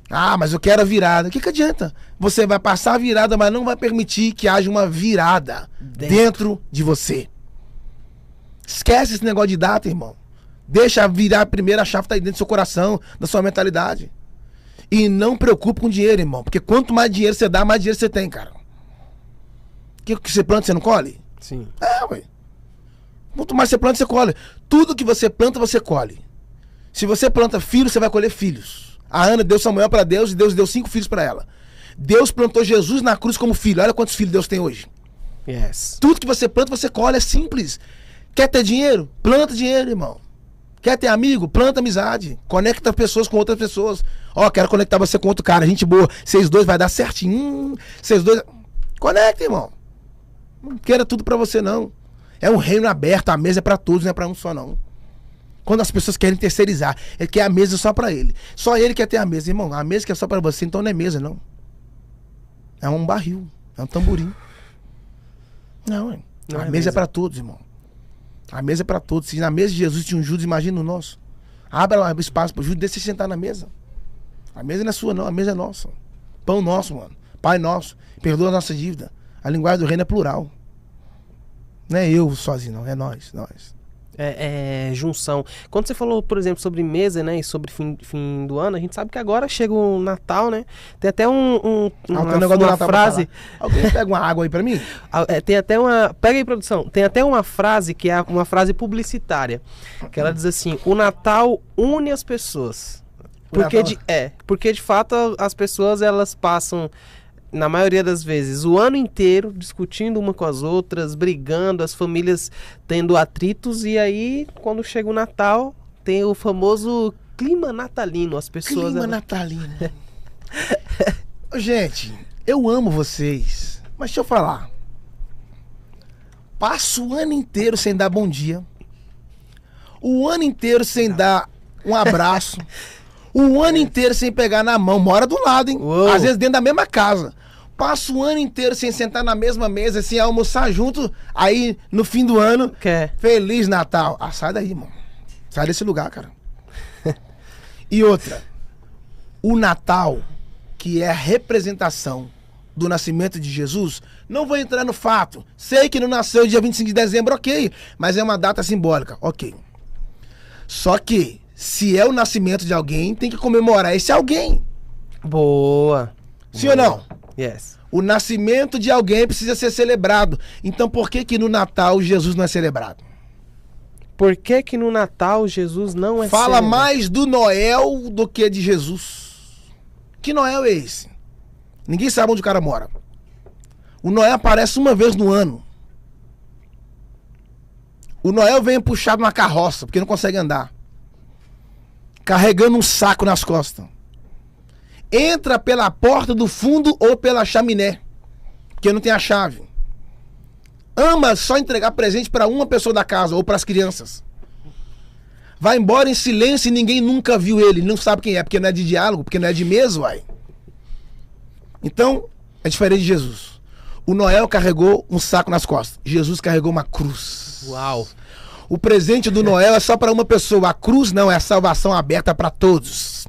Ah, mas eu quero a virada. O que adianta? Você vai passar a virada, mas não vai permitir que haja uma virada dentro de você. Esquece esse negócio de data, irmão. Deixa virar a primeira chave tá aí dentro do seu coração, da sua mentalidade. E não preocupe com dinheiro, irmão. Porque quanto mais dinheiro você dá, mais dinheiro você tem, cara. O que você planta, você não colhe? Sim. É, ué. Quanto mais você planta, você colhe. Tudo que você planta, você colhe. Se você planta filhos, você vai colher filhos. A Ana deu Samuel para Deus e Deus deu 5 filhos para ela. Deus plantou Jesus na cruz como filho. Olha quantos filhos Deus tem hoje. Yes. Tudo que você planta, você colhe. É simples. Quer ter dinheiro? Planta dinheiro, irmão. Quer ter amigo? Planta amizade. Conecta pessoas com outras pessoas. Ó, quero conectar você com outro cara. Gente boa. Vocês dois vai dar certinho. Vocês dois... Conecta, irmão. Não queira tudo pra você, não. É um reino aberto. A mesa é pra todos, não é pra um só, não. Quando as pessoas querem terceirizar, ele quer a mesa só pra ele. Só ele quer ter a mesa. Irmão, a mesa que é só pra você, então não é mesa, não. É um barril. É um tamborim. Não, hein? Não a é mesa é mesa. pra todos, irmão. A mesa é pra todos. Se na mesa de Jesus tinha um Judas, imagina o nosso. Abra lá espaço pro Judas, deixa você sentar na mesa. A mesa não é sua, não. A mesa é nossa. Pão nosso, mano. Pai nosso. Perdoa a nossa dívida. A linguagem do reino é plural. Não é eu sozinho, não. É nós. É junção. Quando você falou, por exemplo, sobre mesa, né, e sobre fim do ano, a gente sabe que agora chega o Natal, né? Tem até tem um negócio do uma Natal frase. Alguém pega uma água aí pra mim? Tem até uma. Pega aí, produção. Tem até uma frase que é uma frase publicitária. Que ela diz assim: o Natal une as pessoas. Porque de fato as pessoas elas passam na maioria das vezes, o ano inteiro discutindo uma com as outras, brigando, as famílias tendo atritos, e aí, quando chega o Natal, tem o famoso clima natalino. As pessoas... Clima natalino. Gente, eu amo vocês, mas deixa eu falar. Passo o ano inteiro sem dar bom dia. O ano inteiro sem dar um abraço. O ano inteiro sem pegar na mão. Mora do lado, hein? Uou. Às vezes dentro da mesma casa. Passo o ano inteiro sem sentar na mesma mesa, sem almoçar junto. Aí, no fim do ano, Quer. Feliz Natal. Ah, sai daí, mano. Sai desse lugar, cara. E outra. O Natal, que é a representação do nascimento de Jesus, não vou entrar no fato. Sei que não nasceu dia 25 de dezembro, ok. Mas é uma data simbólica, ok. Só que, se é o nascimento de alguém, tem que comemorar esse alguém. Boa. Sim ou não? Yes. O nascimento de alguém precisa ser celebrado. Então por que que no Natal Jesus não é celebrado? Por que que no Natal Jesus não é Fala célebre? mais do Noel do que de Jesus. Que Noel é esse? Ninguém sabe onde o cara mora. O Noel aparece uma vez no ano. O Noel vem puxado numa carroça, porque não consegue andar. Carregando um saco nas costas. Entra pela porta do fundo ou pela chaminé, porque não tem a chave. Ama só entregar presente para uma pessoa da casa ou para as crianças. Vai embora em silêncio e ninguém nunca viu ele, não sabe quem é, porque não é de diálogo, porque não é de mesa, uai. Então, é diferente de Jesus. O Noel carregou um saco nas costas. Jesus carregou uma cruz. Uau. O presente do Noel é só para uma pessoa. A cruz não, é a salvação aberta para todos.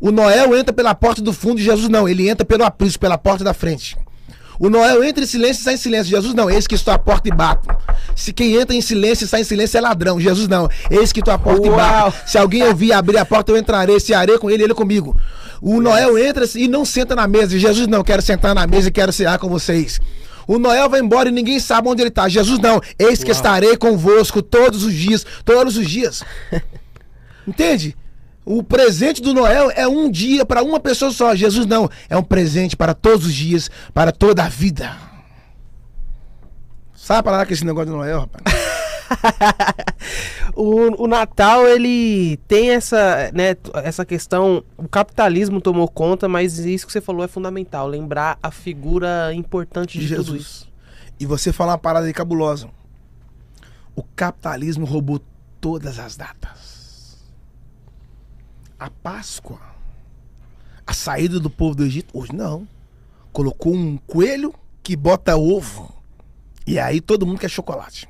O Noel entra pela porta do fundo, Jesus não. Ele entra pelo aprisco, pela porta da frente. O Noel entra em silêncio e sai em silêncio. Jesus não, eis que estou à porta e bato. Se quem entra em silêncio e sai em silêncio é ladrão. Jesus não, eis que estou à porta e bato. Se alguém ouvir abrir a porta, eu entrarei, cearei com ele e ele comigo. O Noel entra e não senta na mesa. Jesus não, quero sentar na mesa e quero cear com vocês. O Noel vai embora e ninguém sabe onde ele está. Jesus não, eis que estarei convosco todos os dias. Todos os dias. Entende? O presente do Noel é um dia para uma pessoa só. Jesus não, é um presente para todos os dias, para toda a vida. Sabe parar com esse negócio do Noel, rapaz? O Natal, ele tem essa, né, essa questão, o capitalismo tomou conta, mas isso que você falou é fundamental, lembrar a figura importante de tudo isso. E você fala uma parada aí cabulosa. O capitalismo roubou todas as datas. A Páscoa, a saída do povo do Egito, hoje não. Colocou um coelho que bota ovo. E aí todo mundo quer chocolate.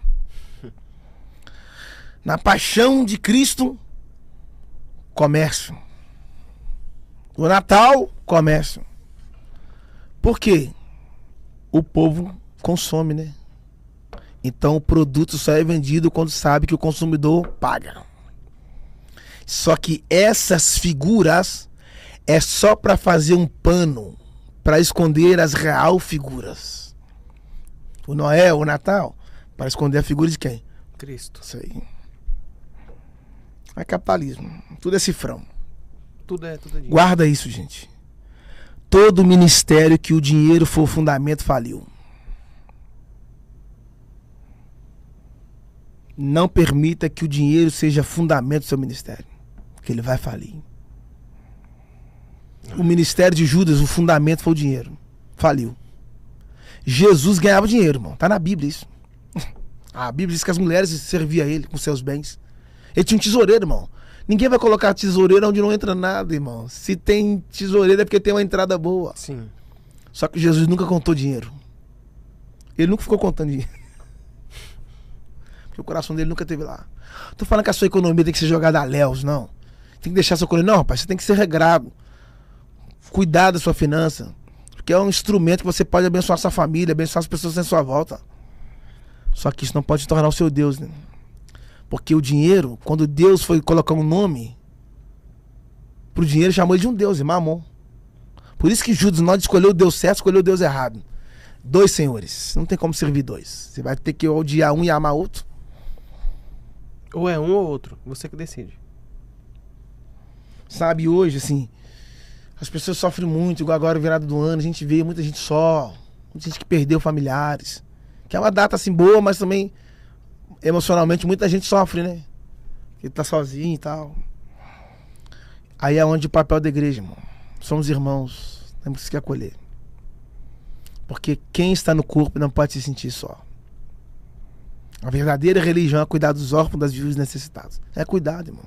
Na paixão de Cristo, comércio. No Natal, comércio. Por quê? O povo consome, né? Então o produto só é vendido quando sabe que o consumidor paga. Só que essas figuras é só para fazer um pano para esconder as real figuras. O Noel, o Natal, para esconder a figura de quem? Cristo. Isso aí. É capitalismo. Tudo é cifrão. Tudo é dinheiro. Guarda isso, gente. Todo ministério que o dinheiro for o fundamento faliu. Não permita que o dinheiro seja fundamento do seu ministério, que ele vai falir. O ministério de Judas, o fundamento foi o dinheiro. Faliu. Jesus ganhava dinheiro, irmão. Tá na Bíblia isso. A Bíblia diz que as mulheres serviam a ele com seus bens. Ele tinha um tesoureiro, irmão. Ninguém vai colocar tesoureiro onde não entra nada, irmão. Se tem tesoureiro é porque tem uma entrada boa. Sim. Só que Jesus nunca contou dinheiro. Ele nunca ficou contando dinheiro. Porque o coração dele nunca teve lá. Tô falando que a sua economia tem que ser jogada a léus, não. Tem que deixar sua economia. Não, rapaz, você tem que ser regrado. Cuidar da sua finança. Porque é um instrumento que você pode abençoar sua família, abençoar as pessoas à sua volta. Só que isso não pode se tornar o seu Deus, né? Porque o dinheiro, quando Deus foi colocar um nome pro dinheiro, chamou ele de um Deus, e Mamon. Por isso que Judas não escolheu o Deus certo, escolheu o Deus errado. Dois senhores. Não tem como servir dois. Você vai ter que odiar um e amar outro. Ou é um ou outro. Você que decide. Sabe, hoje, assim, As pessoas sofrem muito, igual agora, virada do ano, a gente vê muita gente só, muita gente que perdeu familiares. Que é uma data assim boa, mas também emocionalmente muita gente sofre, né? Que tá sozinho e tal. Aí é onde o papel da igreja, irmão. Somos irmãos, temos que acolher. Porque quem está no corpo não pode se sentir só. A verdadeira religião é cuidar dos órfãos, das viúvas necessitados. É cuidado, irmão.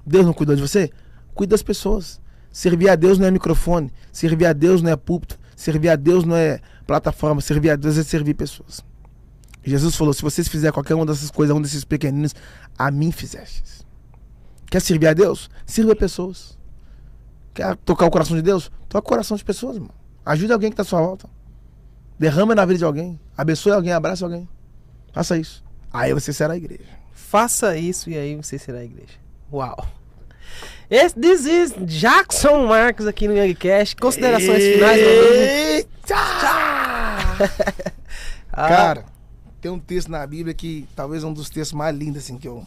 Deus não cuidou de você? Cuida das pessoas. Servir a Deus não é microfone. Servir a Deus não é púlpito. Servir a Deus não é plataforma. Servir a Deus é servir pessoas. Jesus falou, se vocês fizerem qualquer uma dessas coisas, um desses pequeninos, a mim fizestes. Quer servir a Deus? Sirva pessoas. Quer tocar o coração de Deus? Toca o coração de pessoas, irmão. Ajude alguém que está à sua volta. Derrama na vida de alguém. Abençoe alguém, abrace alguém. Faça isso. Aí você será a igreja. Faça isso e aí você será a igreja. Uau. This is Jackson Marques aqui no YoungCast. Considerações finais, meu amigo. Eita! Cara, tem um texto na Bíblia que talvez é um dos textos mais lindos assim que eu...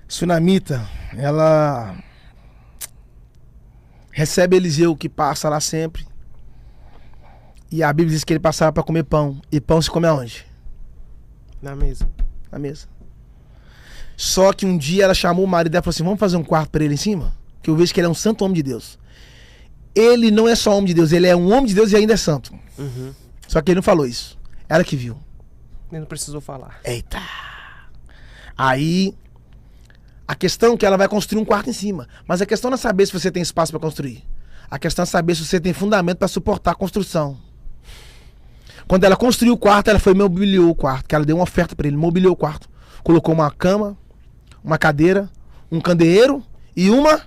Sunamita, ela recebe Eliseu que passa lá sempre. E a Bíblia diz que ele passava para comer pão. E pão se come aonde? Na mesa. Na mesa. Só que um dia ela chamou o marido dela e falou assim, vamos fazer um quarto para ele em cima? Que eu vejo que ele é um santo homem de Deus. Ele não é só homem de Deus, ele é um homem de Deus e ainda é santo. Uhum. Só que ele não falou isso. Ela que viu. Ele não precisou falar. Eita. Aí, a questão é que ela vai construir um quarto em cima. Mas a questão não é saber se você tem espaço para construir. A questão é saber se você tem fundamento para suportar a construção. Quando ela construiu o quarto, ela foi e mobiliou o quarto. Que ela deu uma oferta para ele, mobiliou o quarto. Colocou uma cama, uma cadeira, um candeeiro e uma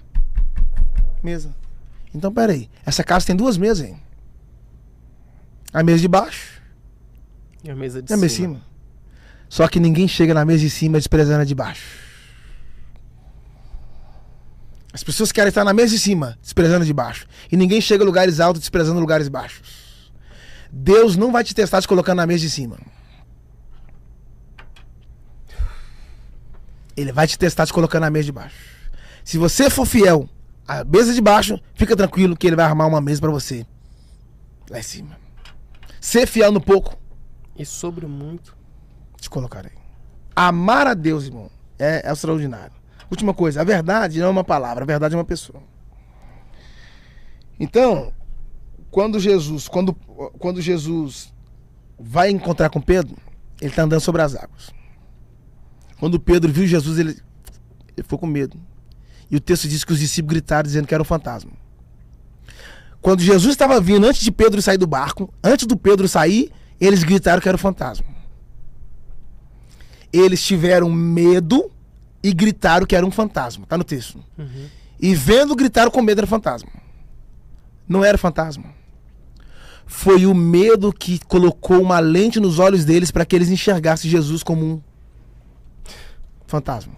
mesa. Então, peraí. Essa casa tem 2 mesas, hein? A mesa de baixo e a mesa de e a mesa de cima. Só que ninguém chega na mesa de cima desprezando a de baixo. As pessoas querem estar na mesa de cima desprezando a de baixo. E ninguém chega a lugares altos desprezando lugares baixos. Deus não vai te testar te colocando na mesa de cima. Ele vai te testar te colocando na mesa de baixo. Se você for fiel à mesa de baixo, fica tranquilo que ele vai armar uma mesa pra você lá em cima. Ser fiel no pouco e sobre muito te colocarei. Amar a Deus, irmão, é extraordinário. Última coisa, a verdade não é uma palavra, a verdade é uma pessoa. Então, quando Jesus vai encontrar com Pedro, ele está andando sobre as águas. Quando Pedro viu Jesus, ele ficou com medo. E o texto diz que os discípulos gritaram dizendo que era um fantasma. Quando Jesus estava vindo, antes de Pedro sair do barco, antes do Pedro sair, eles gritaram que era um fantasma. Eles tiveram medo e gritaram que era um fantasma. Está no texto. Uhum. E vendo, gritaram com medo, era fantasma. Não era fantasma. Foi o medo que colocou uma lente nos olhos deles para que eles enxergassem Jesus como um fantasma.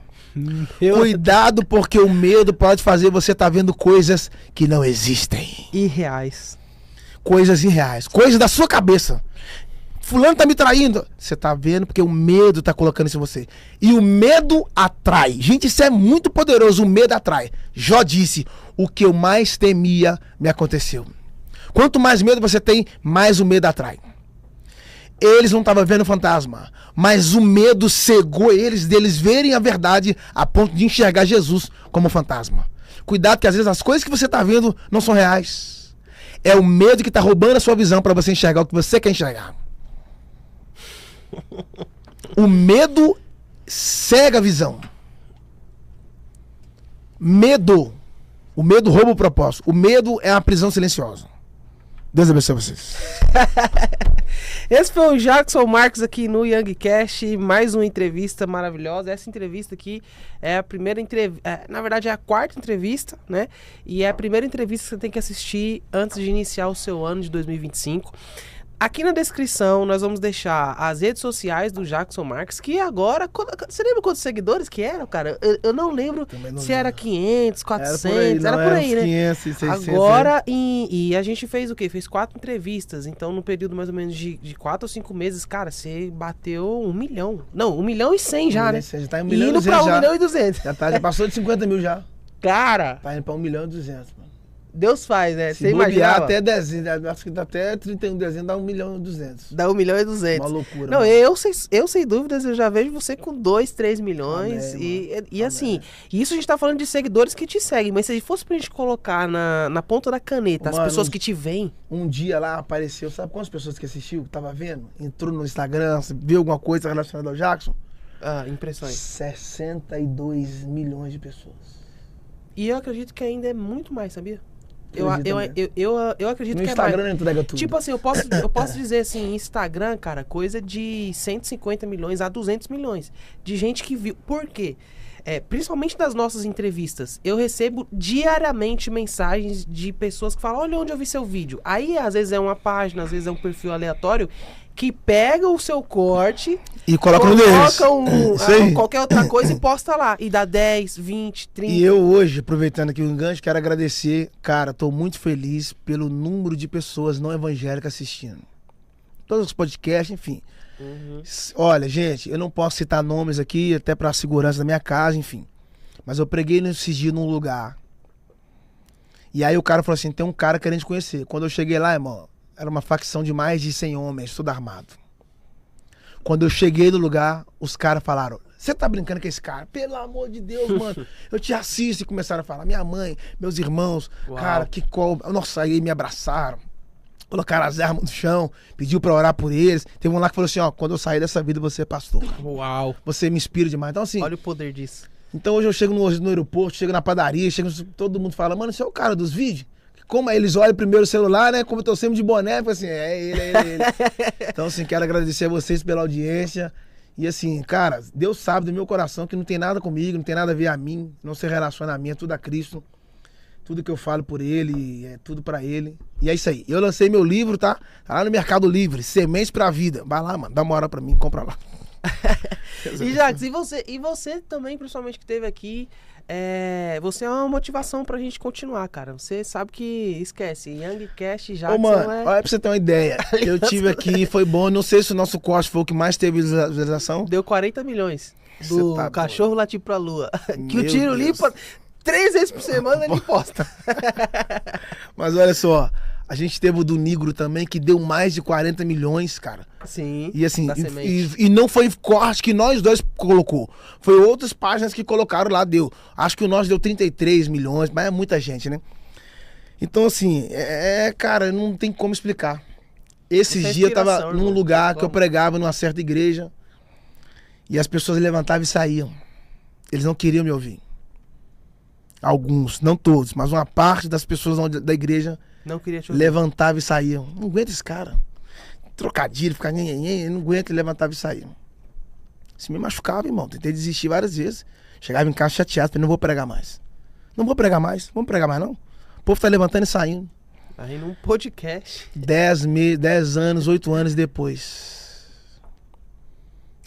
Cuidado, porque o medo pode fazer você estar vendo coisas que não existem. Irreais. Coisas irreais. Coisas da sua cabeça. Fulano tá me traindo. Você tá vendo porque o medo tá colocando isso em você. E o medo atrai. Gente, isso é muito poderoso. O medo atrai. Jó disse, o que eu mais temia me aconteceu. Quanto mais medo você tem, mais o medo atrai. Eles não estavam vendo fantasma, mas o medo cegou eles deles verem a verdade a ponto de enxergar Jesus como fantasma. Cuidado que às vezes as coisas que você está vendo não são reais. É o medo que está roubando a sua visão para você enxergar o que você quer enxergar. O medo cega a visão. Medo. O medo rouba o propósito. O medo é uma prisão silenciosa. Deus abençoe vocês. Esse foi o Jackson Marques aqui no YoungCast, mais uma entrevista maravilhosa. Essa entrevista aqui é a primeira entrevista, na verdade é a 4ª entrevista, né? E é a primeira entrevista que você tem que assistir antes de iniciar o seu ano de 2025. Aqui na descrição nós vamos deixar as redes sociais do Jackson Marques, que agora... Você lembra quantos seguidores que eram, cara? Eu não lembro se era 500, 400, era por aí, né? 500, 600, agora, e a gente fez o quê? Fez 4 entrevistas, então no período mais ou menos de 4 ou 5 meses, cara, você bateu 1 milhão. Não, 1 milhão e 100 já, né? Já tá em 1 e milhão indo e pra 1 já. milhão e 200. Já passou de 50 mil já. Cara, Tá indo pra 1.200.000, mano. Deus faz, né? Se Você bobear imagina. até dezembro, acho que dá até 31 de dezembro, dá 1.200.000. Dá 1.200.000. Uma loucura. Não, mano. eu sem dúvidas, eu já vejo você com 2, 3 milhões. Amém, E assim, isso a gente tá falando de seguidores que te seguem, mas se fosse pra gente colocar na ponta da caneta as Mano, pessoas que te veem. Um dia lá apareceu, sabe quantas pessoas que assistiu, tava vendo? Entrou no Instagram, viu alguma coisa relacionada ao Jackson? Impressões. 62 milhões de pessoas. E eu acredito que ainda é muito mais, sabia? Eu acredito No que Instagram é mais. entrega tudo. Tipo assim, eu posso dizer assim, Instagram, cara, coisa de 150 milhões a 200 milhões de gente que viu. Por quê? Principalmente das nossas entrevistas, eu recebo diariamente mensagens de pessoas que falam, olha onde eu vi seu vídeo. Aí, às vezes é uma página, às vezes é um perfil aleatório, que pega o seu corte e coloca no deles. Qualquer outra coisa e posta lá. E dá 10, 20, 30. E eu hoje, aproveitando aqui o enganche, quero agradecer. Cara, tô muito feliz pelo número de pessoas não evangélicas assistindo. Todos os podcasts, enfim. Uhum. Olha, gente, eu não posso citar nomes aqui, até pra segurança da minha casa, enfim. Mas eu preguei nesse dia num lugar. E aí o cara falou assim, tem um cara querendo te conhecer. Quando eu cheguei lá, irmão, era uma facção de mais de 100 homens, tudo armado. Quando eu cheguei no lugar, os caras falaram, você tá brincando com esse cara? Pelo amor de Deus, mano, eu te assisto. E começaram a falar, minha mãe, meus irmãos, Uau. cara, que cobra. Nossa, aí me abraçaram. Colocaram as armas no chão, pediu pra orar por eles. Teve um lá que falou assim, ó, quando eu sair dessa vida, você é pastor. Uau. Você me inspira demais. Então assim, Olha o poder disso. então hoje eu chego no aeroporto, chego na padaria, todo mundo fala, mano, você é o cara dos vídeos? Como eles olham primeiro o celular, né? Como eu tô sempre de boné, eu assim, é ele. Então assim, quero agradecer a vocês pela audiência. E assim, cara, Deus sabe do meu coração que não tem nada comigo, não tem nada a ver a mim, não se relaciona a mim, é tudo a Cristo. Tudo que eu falo por ele, é tudo pra ele. E é isso aí. Eu lancei meu livro, tá? Tá lá no Mercado Livre, Sementes pra Vida. Vai lá, mano, dá uma hora pra mim, compra lá. E Jax, e você também, principalmente que esteve aqui, você é uma motivação pra gente continuar, cara. Você sabe que, esquece, Youngcast, Jackson Ô, mano, olha pra você ter uma ideia. Eu tive aqui, foi bom, não sei se o nosso corte foi o que mais teve visualização. Deu 40 milhões do Você tá cachorro latir pra lua. Que o Meu tiro Deus. limpa 3 vezes por semana ele posta. Mas olha só, a gente teve o do Negro também, que deu mais de 40 milhões, cara. Sim, E assim, da semente. e não foi corte que nós dois colocou. Foi outras páginas que colocaram lá, deu. Acho que o nosso deu 33 milhões, mas é muita gente, né? Então assim, cara, não tem como explicar. Esses Isso é dias eu tava inspiração, num irmão. lugar que eu Como? pregava numa certa igreja e as pessoas levantavam e saíam. Eles não queriam me ouvir. Alguns, não todos, mas uma parte das pessoas da igreja Não queria te ouvir. levantava e saíam. Não aguento esse cara. Trocadilho, ficar nhenhenhen, não aguento, e levantava e saía. Isso me machucava, irmão. Tentei desistir várias vezes. Chegava em casa chateado, falei, não vou pregar mais. Não vou pregar mais. Vamos pregar mais, não? O povo tá levantando e saindo. Aí num podcast. 10 anos, 8 anos depois.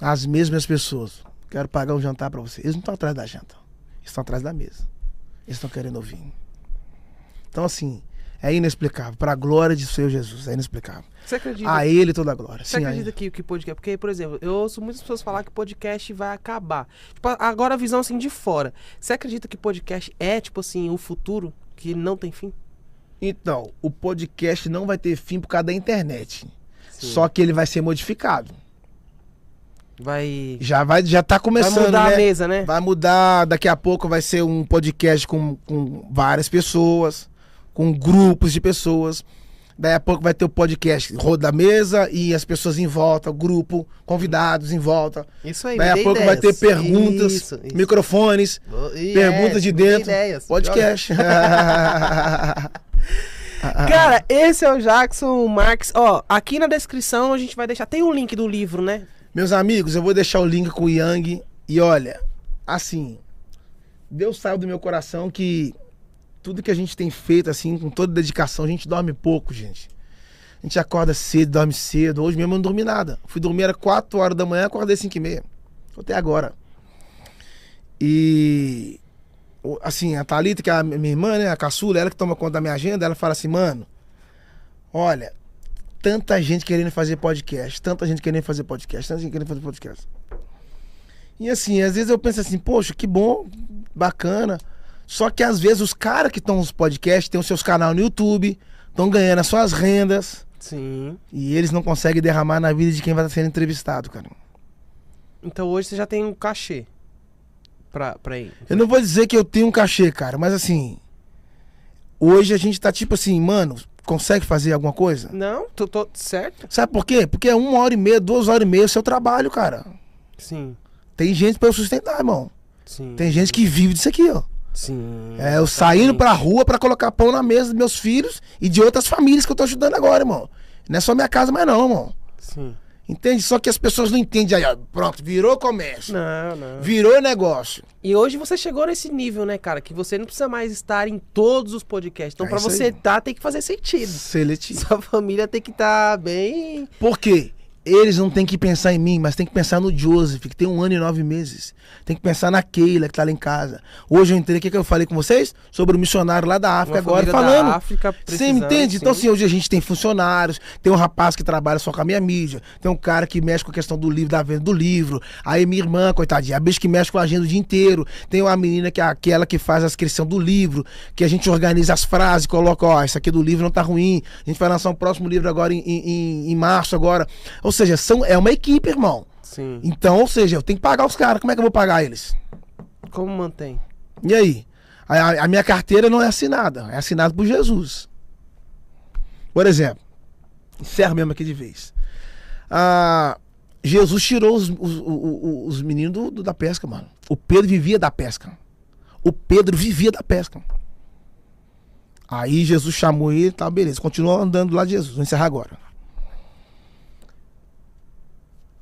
As mesmas pessoas. Quero pagar um jantar pra você. Eles não estão atrás da janta. Eles estão atrás da mesa. Eles estão querendo ouvir. Então, assim, é inexplicável. Para a glória de seu Jesus, é inexplicável. Você acredita? A ele toda a glória. Você Sim, acredita que podcast... Porque, por exemplo, eu ouço muitas pessoas falar que podcast vai acabar. Tipo, agora a visão assim de fora. Você acredita que podcast é, tipo assim, o futuro que não tem fim? Então, o podcast não vai ter fim por causa da internet. Sim. Só que ele vai ser modificado. Vai Já tá começando, mudar né? a mesa, né? Vai mudar, daqui a pouco vai ser um podcast com várias pessoas, com grupos de pessoas. Daí a pouco vai ter o podcast roda a mesa e as pessoas em volta, o grupo, convidados em volta. Isso aí, Daí me a dê pouco ideias. vai ter perguntas, Isso. microfones, E perguntas de me dê dentro, ideias. podcast. Cara, esse é o Jackson Marques. Ó, aqui na descrição a gente vai deixar. Tem um link do livro, né? Meus amigos, eu vou deixar o link com o Yang. E olha, assim, Deus sabe do meu coração que tudo que a gente tem feito, assim, com toda dedicação, a gente dorme pouco, gente. A gente acorda cedo, dorme cedo. Hoje mesmo eu não dormi nada. Fui dormir era 4 horas da manhã, acordei 5h30. Até agora. E, assim, a Thalita, que é a minha irmã, né, a caçula, ela que toma conta da minha agenda, ela fala assim, mano, olha, tanta gente querendo fazer podcast, tanta gente querendo fazer podcast, tanta gente querendo fazer podcast. E assim, às vezes eu penso assim, poxa, que bom, bacana. Só que às vezes os caras que estão nos podcasts têm os seus canais no YouTube, estão ganhando as suas rendas. Sim. E eles não conseguem derramar na vida de quem vai estar sendo entrevistado, cara. Então hoje você já tem um cachê pra ir. Eu não vou dizer que eu tenho um cachê, cara, mas assim... Hoje a gente tá tipo assim, mano, consegue fazer alguma coisa? Não, tô certo. Sabe por quê? Porque é 1h30, 2h30 o seu trabalho, cara. Sim. Tem gente pra eu sustentar, irmão. Sim. Tem gente que vive disso aqui, ó. Sim. Eu saindo pra rua pra colocar pão na mesa dos meus filhos e de outras famílias que eu tô ajudando agora, irmão. Não é só minha casa mais não, irmão. Sim. Entende? Só que as pessoas não entendem aí, ó. Pronto, virou comércio. Não. Virou negócio. E hoje você chegou nesse nível, né, cara? Que você não precisa mais estar em todos os podcasts. Então, pra você estar, tem que fazer sentido. Seletivo. Sua família tem que estar bem... Por quê? Eles não têm que pensar em mim, mas tem que pensar no Joseph, que tem 1 ano e 9 meses. Tem que pensar na Keila, que tá lá em casa. Hoje eu entrei, o que eu falei com vocês? Sobre o missionário lá da África agora, falando. Da África você entende? Então assim, hoje a gente tem funcionários, tem um rapaz que trabalha só com a minha mídia, tem um cara que mexe com a questão do livro, da venda do livro, aí minha irmã, coitadinha, a bicha que mexe com a agenda o dia inteiro, tem uma menina que é aquela que faz a inscrição do livro, que a gente organiza as frases, coloca, ó, isso aqui do livro não tá ruim, a gente vai lançar um próximo livro agora em março agora. Ou seja, é uma equipe, irmão. Sim. Então, ou seja, eu tenho que pagar os caras. Como é que eu vou pagar eles? Como mantém? E aí? A minha carteira não é assinada. É assinada por Jesus. Por exemplo, encerro mesmo aqui de vez. Jesus tirou os meninos da pesca, mano. O Pedro vivia da pesca. Aí Jesus chamou ele, tá, beleza. Continua andando lá de Jesus. Vou encerrar agora.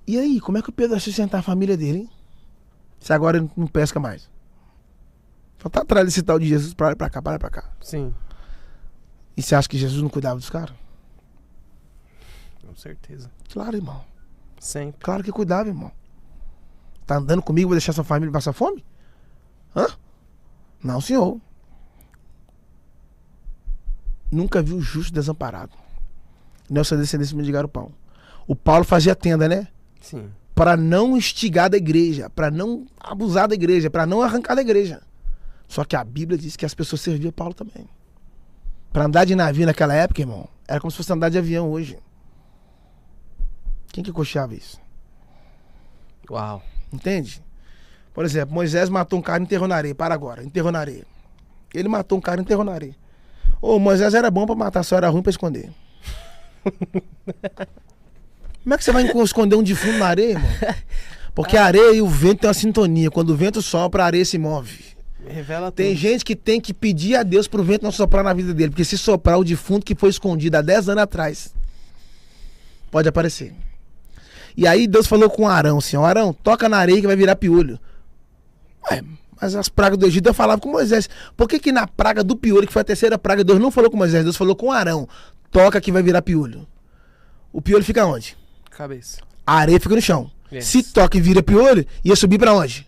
E aí, como é que o Pedro vai sustentar a família dele, hein? Se agora ele não pesca mais. Só tá atrás desse tal de Jesus pra lá pra cá. Sim. E você acha que Jesus não cuidava dos caras? Com certeza. Claro, irmão. Sempre. Claro que cuidava, irmão. Tá andando comigo, vai deixar sua família passar fome? Hã? Não, senhor. Nunca vi o justo desamparado. Nossa descendência mendigar o pão. O Paulo fazia tenda, né? Sim. Para não instigar da igreja, para não abusar da igreja, para não arrancar da igreja. Só que a Bíblia diz que as pessoas serviam Paulo também. Para andar de navio naquela época, irmão, era como se fosse andar de avião hoje. Quem que coxava isso? Uau. Entende? Por exemplo, Moisés matou um cara e enterrou na areia. Para agora, enterrou na areia. Ele matou um cara e enterrou na areia. Ô, Moisés era bom para matar, só era ruim para esconder. Como é que você vai esconder um defunto na areia, irmão? Porque a areia e o vento tem uma sintonia. Quando o vento sopra, a areia se move. Revela tudo. Tem gente que tem que pedir a Deus pro vento não soprar na vida dele. Porque se soprar o defunto que foi escondido há 10 anos atrás, pode aparecer. E aí Deus falou com Arão assim, Arão, toca na areia que vai virar piolho. Ué, mas as pragas do Egito eu falava com Moisés. Por que na praga do piolho, que foi a terceira praga, Deus não falou com Moisés, Deus falou com Arão, toca que vai virar piolho. O piolho fica onde? Cabeça. A areia fica no chão. Yes. Se toca e vira piolho, ia subir pra onde?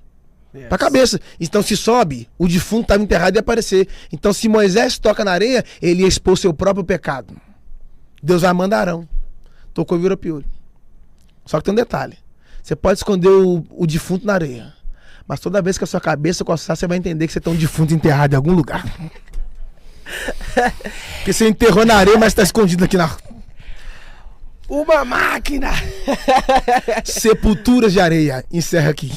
Yes. Pra cabeça. Então se sobe, o defunto estava enterrado e ia aparecer. Então se Moisés toca na areia, ele ia expor seu próprio pecado. Deus vai mandar Arão. Tocou e virou piolho. Só que tem um detalhe. Você pode esconder o defunto na areia. Mas toda vez que a sua cabeça coçar, você vai entender que você tem um defunto enterrado em algum lugar. Porque você enterrou na areia, mas está escondido aqui na... Uma máquina! Sepulturas de areia. Encerra aqui.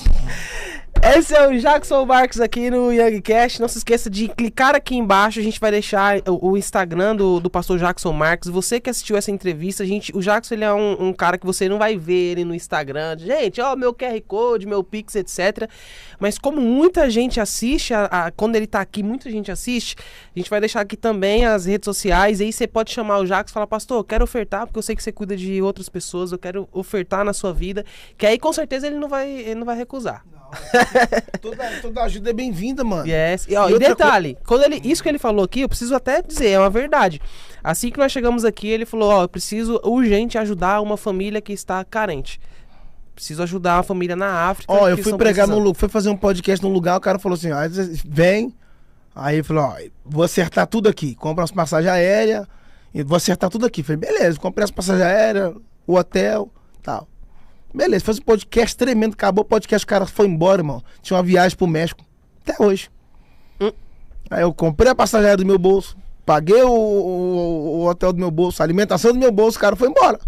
Esse é o Jackson Marques aqui no YoungCast. Não se esqueça de clicar aqui embaixo. A gente vai deixar o Instagram do pastor Jackson Marques. Você que assistiu essa entrevista, o Jackson ele é um cara que você não vai ver ele no Instagram. Gente, ó, meu QR Code, meu Pix, etc. Mas como muita gente assiste, quando ele tá aqui, muita gente assiste, a gente vai deixar aqui também as redes sociais. E aí você pode chamar o Jackson e falar, pastor, eu quero ofertar, porque eu sei que você cuida de outras pessoas, eu quero ofertar na sua vida. Que aí com certeza ele não vai recusar. Toda ajuda é bem-vinda, mano. Yes. E detalhe, isso que ele falou aqui, eu preciso até dizer, é uma verdade. Assim que nós chegamos aqui, ele falou, eu preciso urgente ajudar uma família que está carente. Preciso ajudar uma família na África. Eu fui pregar fui fazer um podcast num lugar, o cara falou assim, vem. Aí ele falou, vou acertar tudo aqui. Compra umas passagens aéreas, e vou acertar tudo aqui. Falei, beleza, comprei as passagens aéreas, o hotel, tal. Beleza, fez um podcast tremendo, acabou o podcast, o cara foi embora, irmão. Tinha uma viagem pro México. Até hoje. Aí eu comprei a passagem do meu bolso, paguei o hotel do meu bolso, a alimentação do meu bolso, o cara foi embora.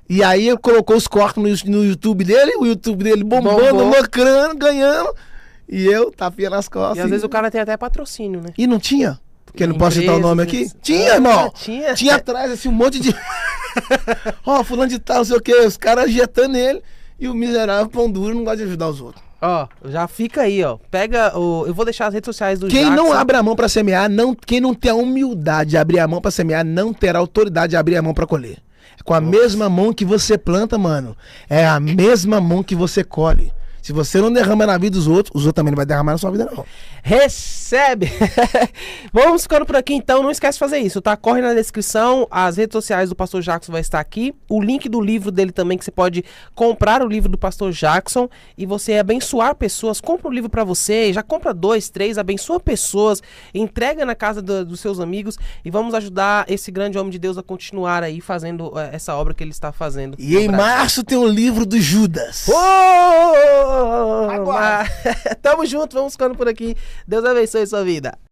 E aí ele colocou os cortes no YouTube dele, o YouTube dele bombando, lucrando, ganhando. E eu tapinha nas costas. E às vezes o cara tem até patrocínio, né? E não tinha? Porque não posso citar o nome aqui? Tinha, irmão. Tinha atrás, assim, um monte de... Ó, fulano de tal, não sei o quê. Os caras ajetando ele. E o miserável pão duro não gosta de ajudar os outros. Ó, já fica aí, ó. Pega o... Eu vou deixar as redes sociais do Quem Jackson. não abre a mão pra semear, quem não tem a humildade de abrir a mão pra semear, não terá autoridade de abrir a mão pra colher. É com a mesma mão que você planta, mano. É a mesma mão que você colhe. Se você não derrama na vida dos outros também não vai derramar na sua vida, não. Recebe! Vamos ficando por aqui, então. Não esquece de fazer isso, tá? Corre na descrição. As redes sociais do Pastor Jackson vai estar aqui. O link do livro dele também, que você pode comprar o livro do Pastor Jackson e você abençoar pessoas. Compra o livro pra você, já compra 2, 3, abençoa pessoas, entrega na casa dos seus amigos e vamos ajudar esse grande homem de Deus a continuar aí fazendo essa obra que ele está fazendo. E em março tem o livro do Judas. Tamo junto, vamos ficando por aqui. Deus abençoe sua vida.